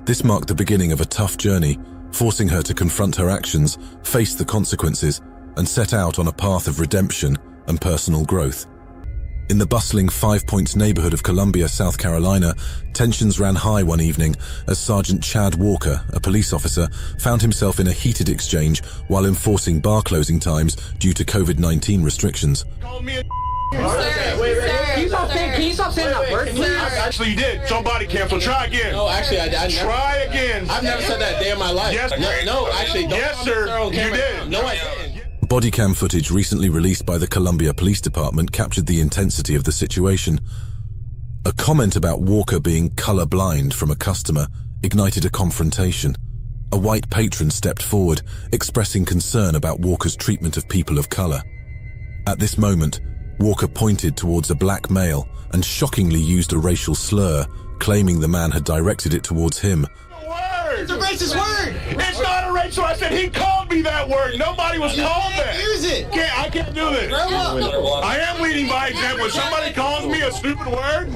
This marked the beginning of a tough journey, forcing her to confront her actions, face the consequences, and set out on a path of redemption and personal growth. In the bustling 5 Points neighborhood of Columbia, South Carolina, tensions ran high one evening as Sergeant Chad Walker, a police officer, found himself in a heated exchange while enforcing bar closing times due to COVID-19 restrictions. Can you stop saying that word, please? Actually, you did. It's on Bodycam, so try again. No, actually, I try again. I've never said that a day in my life. Yes, no, actually, don't. Yes, sir. You did. No, I didn't. Bodycam footage recently released by the Columbia Police Department captured the intensity of the situation. A comment about Walker being color-blind from a customer ignited a confrontation. A white patron stepped forward, expressing concern about Walker's treatment of people of color. At this moment, Walker pointed towards a black male and shockingly used a racial slur, claiming the man had directed it towards him. It's a racist word. It's not a racial. I said he called me that word. Nobody was called that. Use it. I can't do this. I am leading by example. When somebody calls me a stupid word.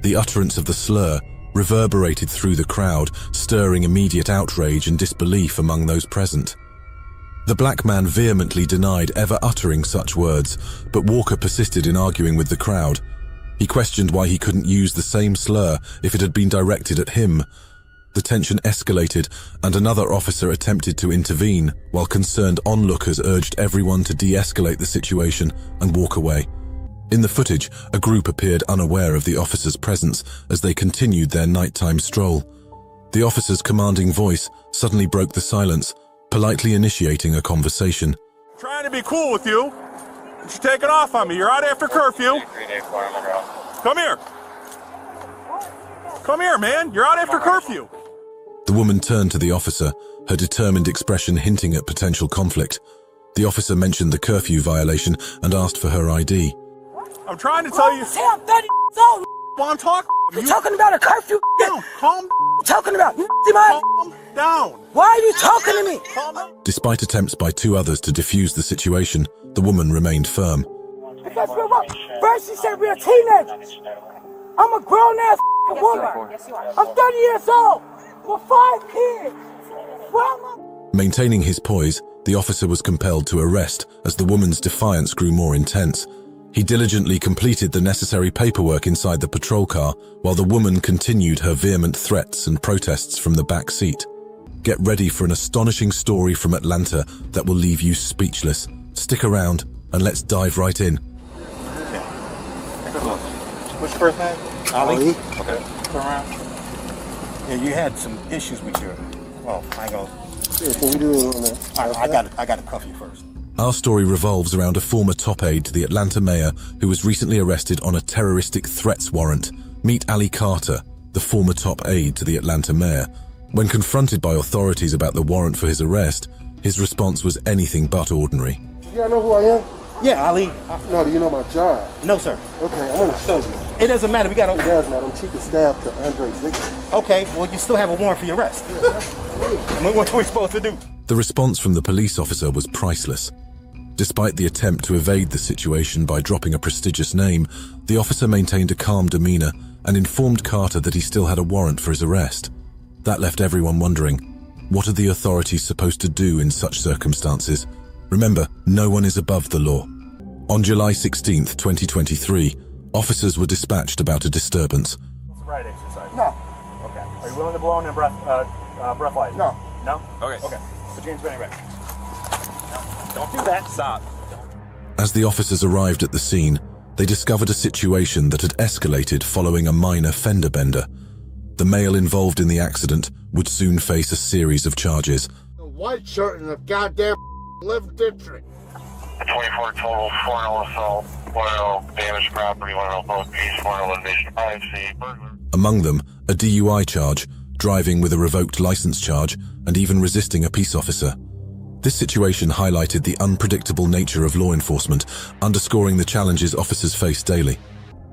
The utterance of the slur reverberated through the crowd, stirring immediate outrage and disbelief among those present. The black man vehemently denied ever uttering such words, but Walker persisted in arguing with the crowd. He questioned why he couldn't use the same slur if it had been directed at him. The tension escalated, and another officer attempted to intervene, while concerned onlookers urged everyone to de-escalate the situation and walk away. In the footage, a group appeared unaware of the officer's presence as they continued their nighttime stroll. The officer's commanding voice suddenly broke the silence, politely initiating a conversation. I'm trying to be cool with you, but you're taking off on me. You're out after curfew. Come here. Come here, man. You're out after curfew. The woman turned to the officer, her determined expression hinting at potential conflict. The officer mentioned the curfew violation and asked for her ID. I'm trying to tell you. Say I'm 30 years old. Well, I'm talking. You're talking about a curfew. Down. Calm talking about. down. Why are you talking to me? Despite attempts by two others to defuse the situation, the woman remained firm. Because we're what? First she said we're a teenager. I'm a grown-ass woman. I'm 30 years old. With 5 kids. Maintaining his poise, the officer was compelled to arrest as the woman's defiance grew more intense. He diligently completed the necessary paperwork inside the patrol car while the woman continued her vehement threats and protests from the back seat. Get ready for an astonishing story from Atlanta that will leave you speechless. Stick around and let's dive right in. What's your first name? Ali. Okay. Turn around. Yeah, you had some issues with your. Well, I ain't gonna. Yeah, can we do it on that? I got to cuff you first. Our story revolves around a former top aide to the Atlanta mayor who was recently arrested on a terroristic threats warrant. Meet Ali Carter, the former top aide to the Atlanta mayor. When confronted by authorities about the warrant for his arrest, his response was anything but ordinary. You gotta know who I am? Yeah, Ali. No, do you know my job? No, sir. Okay, I'm gonna show you. It doesn't matter. We got to. It does matter. I'm chief of staff to Andre Ziegler. Okay, well, you still have a warrant for your arrest. What are we supposed to do? The response from the police officer was priceless. Despite the attempt to evade the situation by dropping a prestigious name, the officer maintained a calm demeanor and informed Carter that he still had a warrant for his arrest. That left everyone wondering, what are the authorities supposed to do in such circumstances? Remember, no one is above the law. On July 16th, 2023, officers were dispatched about a disturbance. Sobriety exercise. No. Okay. Are you willing to blow in a breathalyzer? No. No? Okay. Put your hands behind your back. Don't do that. Stop. As the officers arrived at the scene, they discovered a situation that had escalated following a minor fender bender. The male involved in the accident would soon face a series of charges. A white shirt in the goddamn live district. 24 total, 4-0 assault, 1-0 damaged property, 1-0 both piece, 1-0 invasion of privacy, burglary. Among them, a DUI charge, driving with a revoked license charge, and even resisting a peace officer. This situation highlighted the unpredictable nature of law enforcement, underscoring the challenges officers face daily.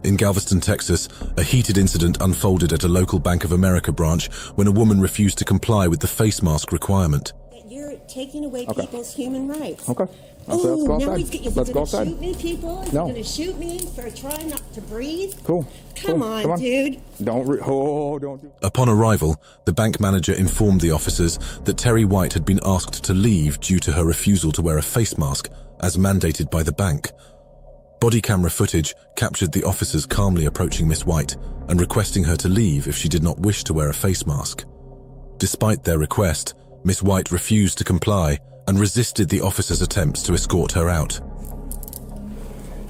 In Galveston, Texas, a heated incident unfolded at a local Bank of America branch when a woman refused to comply with the face mask requirement. You're taking away people's human rights. Okay. Oh, now he's going Let's go to outside. shoot me, people? He's No. going to shoot me for trying not to breathe? Cool. Come on, dude. Don't. Upon arrival, the bank manager informed the officers that Terry White had been asked to leave due to her refusal to wear a face mask, as mandated by the bank. Body camera footage captured the officers calmly approaching Miss White and requesting her to leave if she did not wish to wear a face mask. Despite their request, Miss White refused to comply and resisted the officers' attempts to escort her out.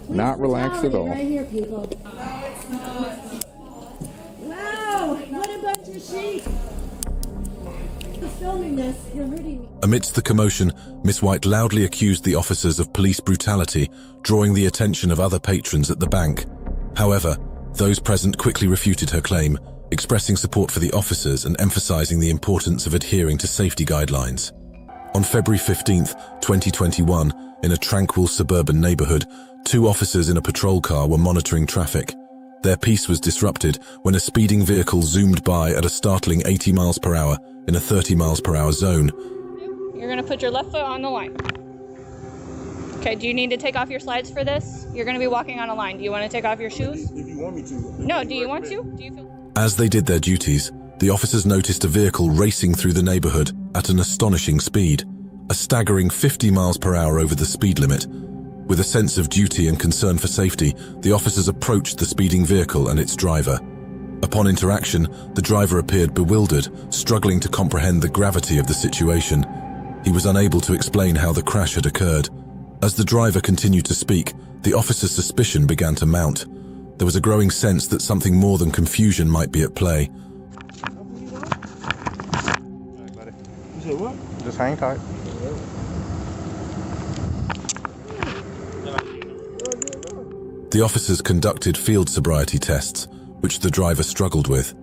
Not relaxed at all. Right here, people. Wow, what a bunch of sheep. You're filming this, you're hurting me. Amidst the commotion, Miss White loudly accused the officers of police brutality, drawing the attention of other patrons at the bank. However, those present quickly refuted her claim, expressing support for the officers and emphasizing the importance of adhering to safety guidelines. On February 15th, 2021, in a tranquil suburban neighborhood, 2 officers in a patrol car were monitoring traffic. Their peace was disrupted when a speeding vehicle zoomed by at a startling 80 miles per hour in a 30 miles per hour zone. You're going to put your left foot on the line. Okay, do you need to take off your slides for this? You're going to be walking on a line. Do you want to take off your shoes? If you want me to. No, do you want to? Do you feel... As they did their duties, the officers noticed a vehicle racing through the neighborhood at an astonishing speed, a staggering 50 miles per hour over the speed limit. With a sense of duty and concern for safety, the officers approached the speeding vehicle and its driver. Upon interaction, the driver appeared bewildered, struggling to comprehend the gravity of the situation. He was unable to explain how the crash had occurred. As the driver continued to speak, the officer's suspicion began to mount. There was a growing sense that something more than confusion might be at play. You said what? Just hang tight. The officers conducted field sobriety tests, which the driver struggled with.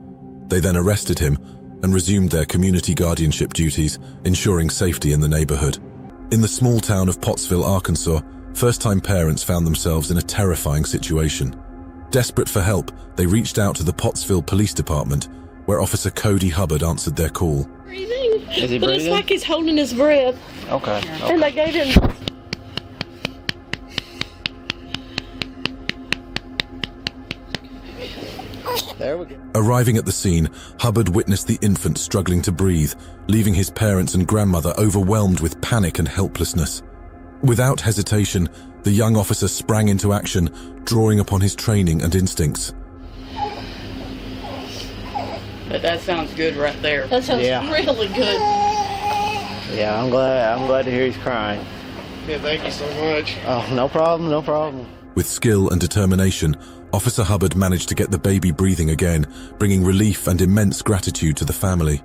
They then arrested him and resumed their community guardianship duties, ensuring safety in the neighborhood. In the small town of Pottsville, Arkansas, first-time parents found themselves in a terrifying situation. Desperate for help, they reached out to the Pottsville Police Department, where Officer Cody Hubbard answered their call. Breathing. Is he But it's breathing? like he's holding his breath. Okay. And they gave him... There we go. Arriving at the scene, Hubbard witnessed the infant struggling to breathe, leaving his parents and grandmother overwhelmed with panic and helplessness. Without hesitation, the young officer sprang into action, drawing upon his training and instincts. That sounds good right there. That sounds really good. Yeah, I'm glad to hear he's crying. Yeah, thank you so much. Oh, no problem, no problem. With skill and determination, Officer Hubbard managed to get the baby breathing again, bringing relief and immense gratitude to the family.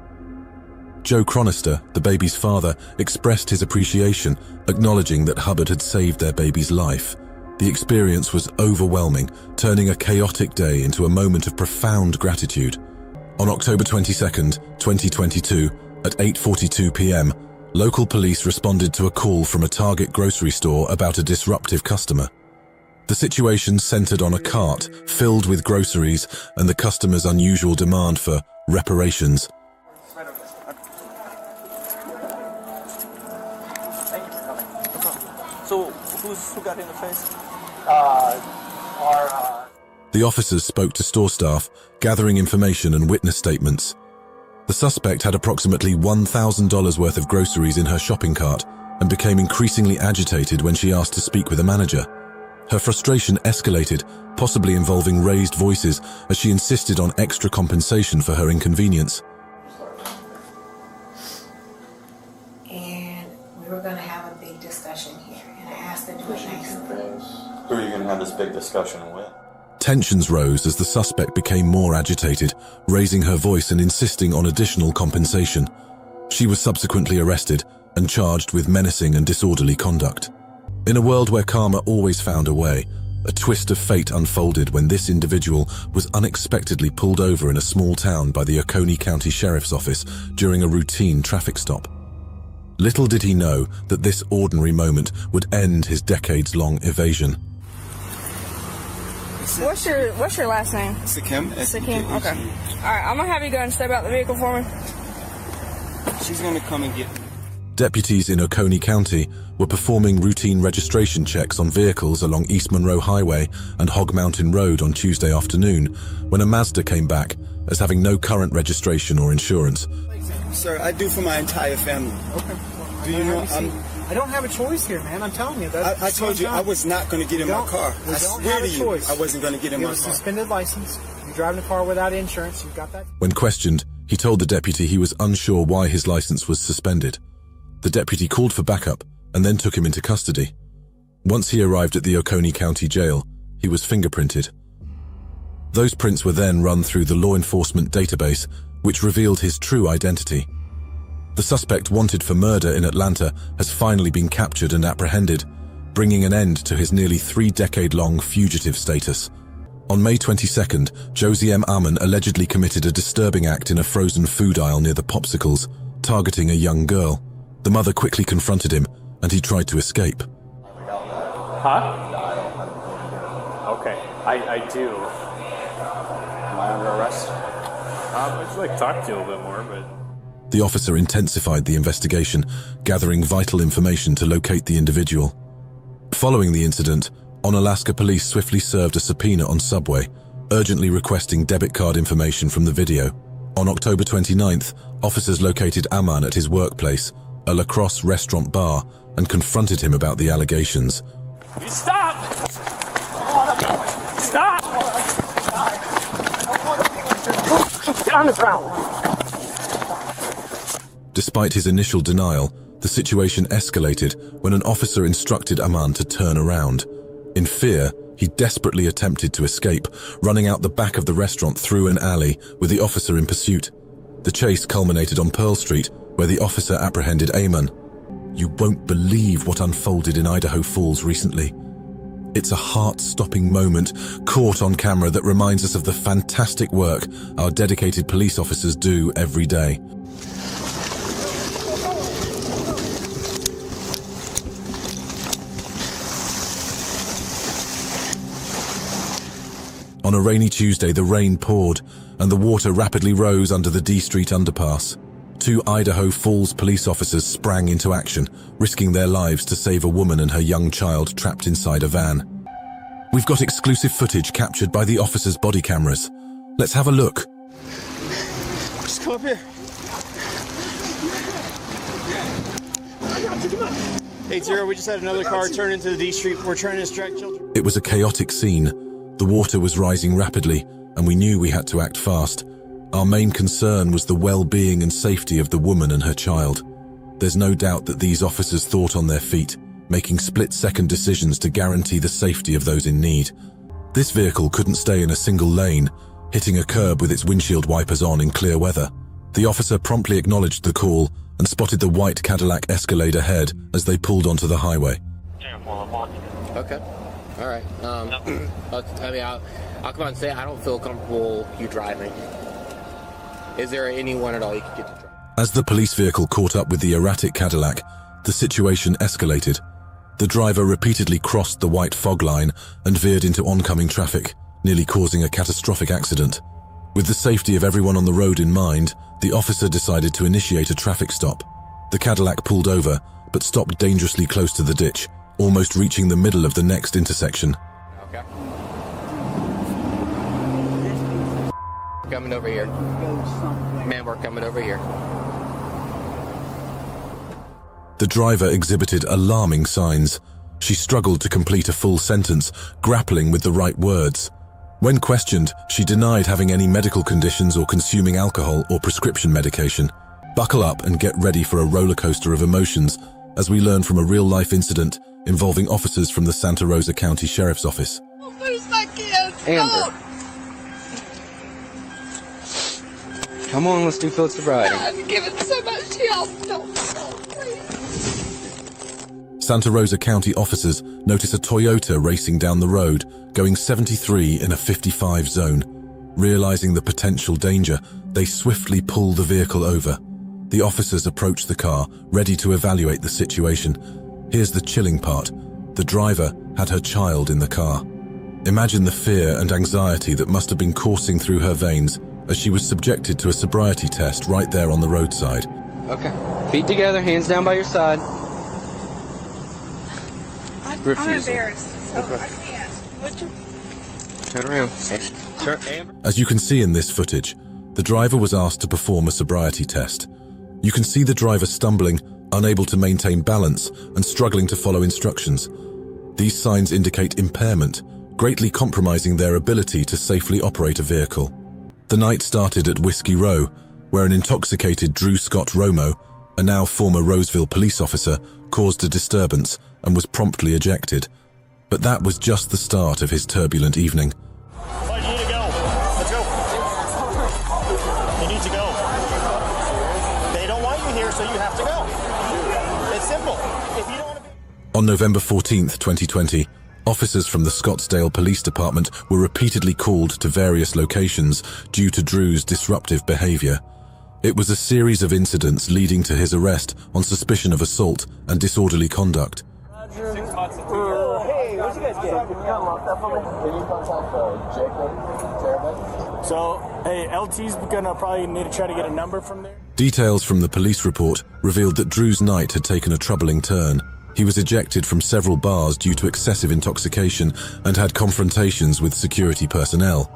Joe Chronister, the baby's father, expressed his appreciation, acknowledging that Hubbard had saved their baby's life. The experience was overwhelming, turning a chaotic day into a moment of profound gratitude. On October 22nd, 2022, at 8:42 p.m., local police responded to a call from a Target grocery store about a disruptive customer. The situation centered on a cart filled with groceries and the customer's unusual demand for reparations. So, who got in the face? The officers spoke to store staff, gathering information and witness statements. The suspect had approximately $1,000 worth of groceries in her shopping cart and became increasingly agitated when she asked to speak with a manager. Her frustration escalated, possibly involving raised voices, as she insisted on extra compensation for her inconvenience. And we were going to have a big discussion here, and I asked her to do it nicely. Who are you going to have this big discussion with? Tensions rose as the suspect became more agitated, raising her voice and insisting on additional compensation. She was subsequently arrested and charged with menacing and disorderly conduct. In a world where karma always found a way, a twist of fate unfolded when this individual was unexpectedly pulled over in a small town by the Oconee County Sheriff's Office during a routine traffic stop. Little did he know that this ordinary moment would end his decades-long evasion. What's your last name? Sakim. Sakim. Okay. All right, I'm gonna have you go and step out the vehicle for me. She's gonna come and get me. Deputies in Oconee County were performing routine registration checks on vehicles along East Monroe Highway and Hog Mountain Road on Tuesday afternoon when a Mazda came back as having no current registration or insurance. Sir, I do for my entire family. Okay. Do you know I don't have a choice here, man. I'm telling you. I told you I was not going to get in my car. I swear to you, I wasn't going to get in my car. You have a suspended license. You're driving a car without insurance. You've got that. When questioned, he told the deputy he was unsure why his license was suspended. The deputy called for backup and then took him into custody. Once he arrived at the Oconee County Jail, he was fingerprinted. Those prints were then run through the law enforcement database, which revealed his true identity. The suspect wanted for murder in Atlanta has finally been captured and apprehended, bringing an end to his nearly 3-decade-long fugitive status. On May 22nd, Josie M. Ammon allegedly committed a disturbing act in a frozen food aisle near the Popsicles, targeting a young girl. The mother quickly confronted him, and he tried to escape. Huh? Okay, I do. Am I under arrest? I'd just like to talk to you a little bit more, but... The officer intensified the investigation, gathering vital information to locate the individual. Following the incident, Onalaska police swiftly served a subpoena on Subway, urgently requesting debit card information from the video. On October 29th, officers located Aman at his workplace, a La Crosse restaurant bar, and confronted him about the allegations. You stop! Stop! Get on the ground! Despite his initial denial, the situation escalated when an officer instructed Aman to turn around. In fear, he desperately attempted to escape, running out the back of the restaurant through an alley with the officer in pursuit. The chase culminated on Pearl Street, where the officer apprehended Aman. You won't believe what unfolded in Idaho Falls recently. It's a heart-stopping moment caught on camera that reminds us of the fantastic work our dedicated police officers do every day. On a rainy Tuesday, the rain poured, and the water rapidly rose under the D Street underpass. 2 Idaho Falls police officers sprang into action, risking their lives to save a woman and her young child trapped inside a van. We've got exclusive footage captured by the officers' body cameras. Let's have a look. Just come up here. Hey, Zero, we just had another car turn into the D Street. We're trying to distract children. It was a chaotic scene. The water was rising rapidly, and we knew we had to act fast. Our main concern was the well-being and safety of the woman and her child. There's no doubt that these officers thought on their feet, making split-second decisions to guarantee the safety of those in need. This vehicle couldn't stay in a single lane, hitting a curb with its windshield wipers on in clear weather. The officer promptly acknowledged the call and spotted the white Cadillac Escalade ahead as they pulled onto the highway. Okay. All right. I'll come out and say I don't feel comfortable you driving. Is there anyone at all you could get to drive? As the police vehicle caught up with the erratic Cadillac, the situation escalated. The driver repeatedly crossed the white fog line and veered into oncoming traffic, nearly causing a catastrophic accident. With the safety of everyone on the road in mind, the officer decided to initiate a traffic stop. The Cadillac pulled over, but stopped dangerously close to the ditch, almost reaching the middle of the next intersection. Okay. Coming over here. Man, we're coming over here. The driver exhibited alarming signs. She struggled to complete a full sentence, grappling with the right words. When questioned, she denied having any medical conditions or consuming alcohol or prescription medication. Buckle up and get ready for a roller coaster of emotions as we learn from a real-life incident involving officers from the Santa Rosa County Sheriff's Office. Where's my kids? Amber. Come on, let's do field sobriety. I've given so much to y'all. Don't. Santa Rosa County officers notice a Toyota racing down the road, going 73 in a 55 zone. Realizing the potential danger, they swiftly pull the vehicle over. The officers approach the car, ready to evaluate the situation. Here's the chilling part. The driver had her child in the car. Imagine the fear and anxiety that must have been coursing through her veins as she was subjected to a sobriety test right there on the roadside. Okay. Feet together, hands down by your side. I'm embarrassed, so I can't. Would you? Turn around. Turn, Amber. As you can see in this footage, the driver was asked to perform a sobriety test. You can see the driver stumbling, unable to maintain balance, and struggling to follow instructions. These signs indicate impairment, greatly compromising their ability to safely operate a vehicle. The night started at Whiskey Row, where an intoxicated Drew Scott Romo, a now former Roseville police officer, caused a disturbance and was promptly ejected. But that was just the start of his turbulent evening. Oh, you need to go. Let's go. You need to go. They don't want you here, so you have to go. It's simple. If you don't want to be... On November 14th, 2020, officers from the Scottsdale Police Department were repeatedly called to various locations due to Drew's disruptive behavior. It was a series of incidents leading to his arrest on suspicion of assault and disorderly conduct. Hey, what you guys get? Can you contact Jacob? So, hey, LT's gonna probably need to try to get a number from there. Details from the police report revealed that Drew's night had taken a troubling turn. He was ejected from several bars due to excessive intoxication and had confrontations with security personnel.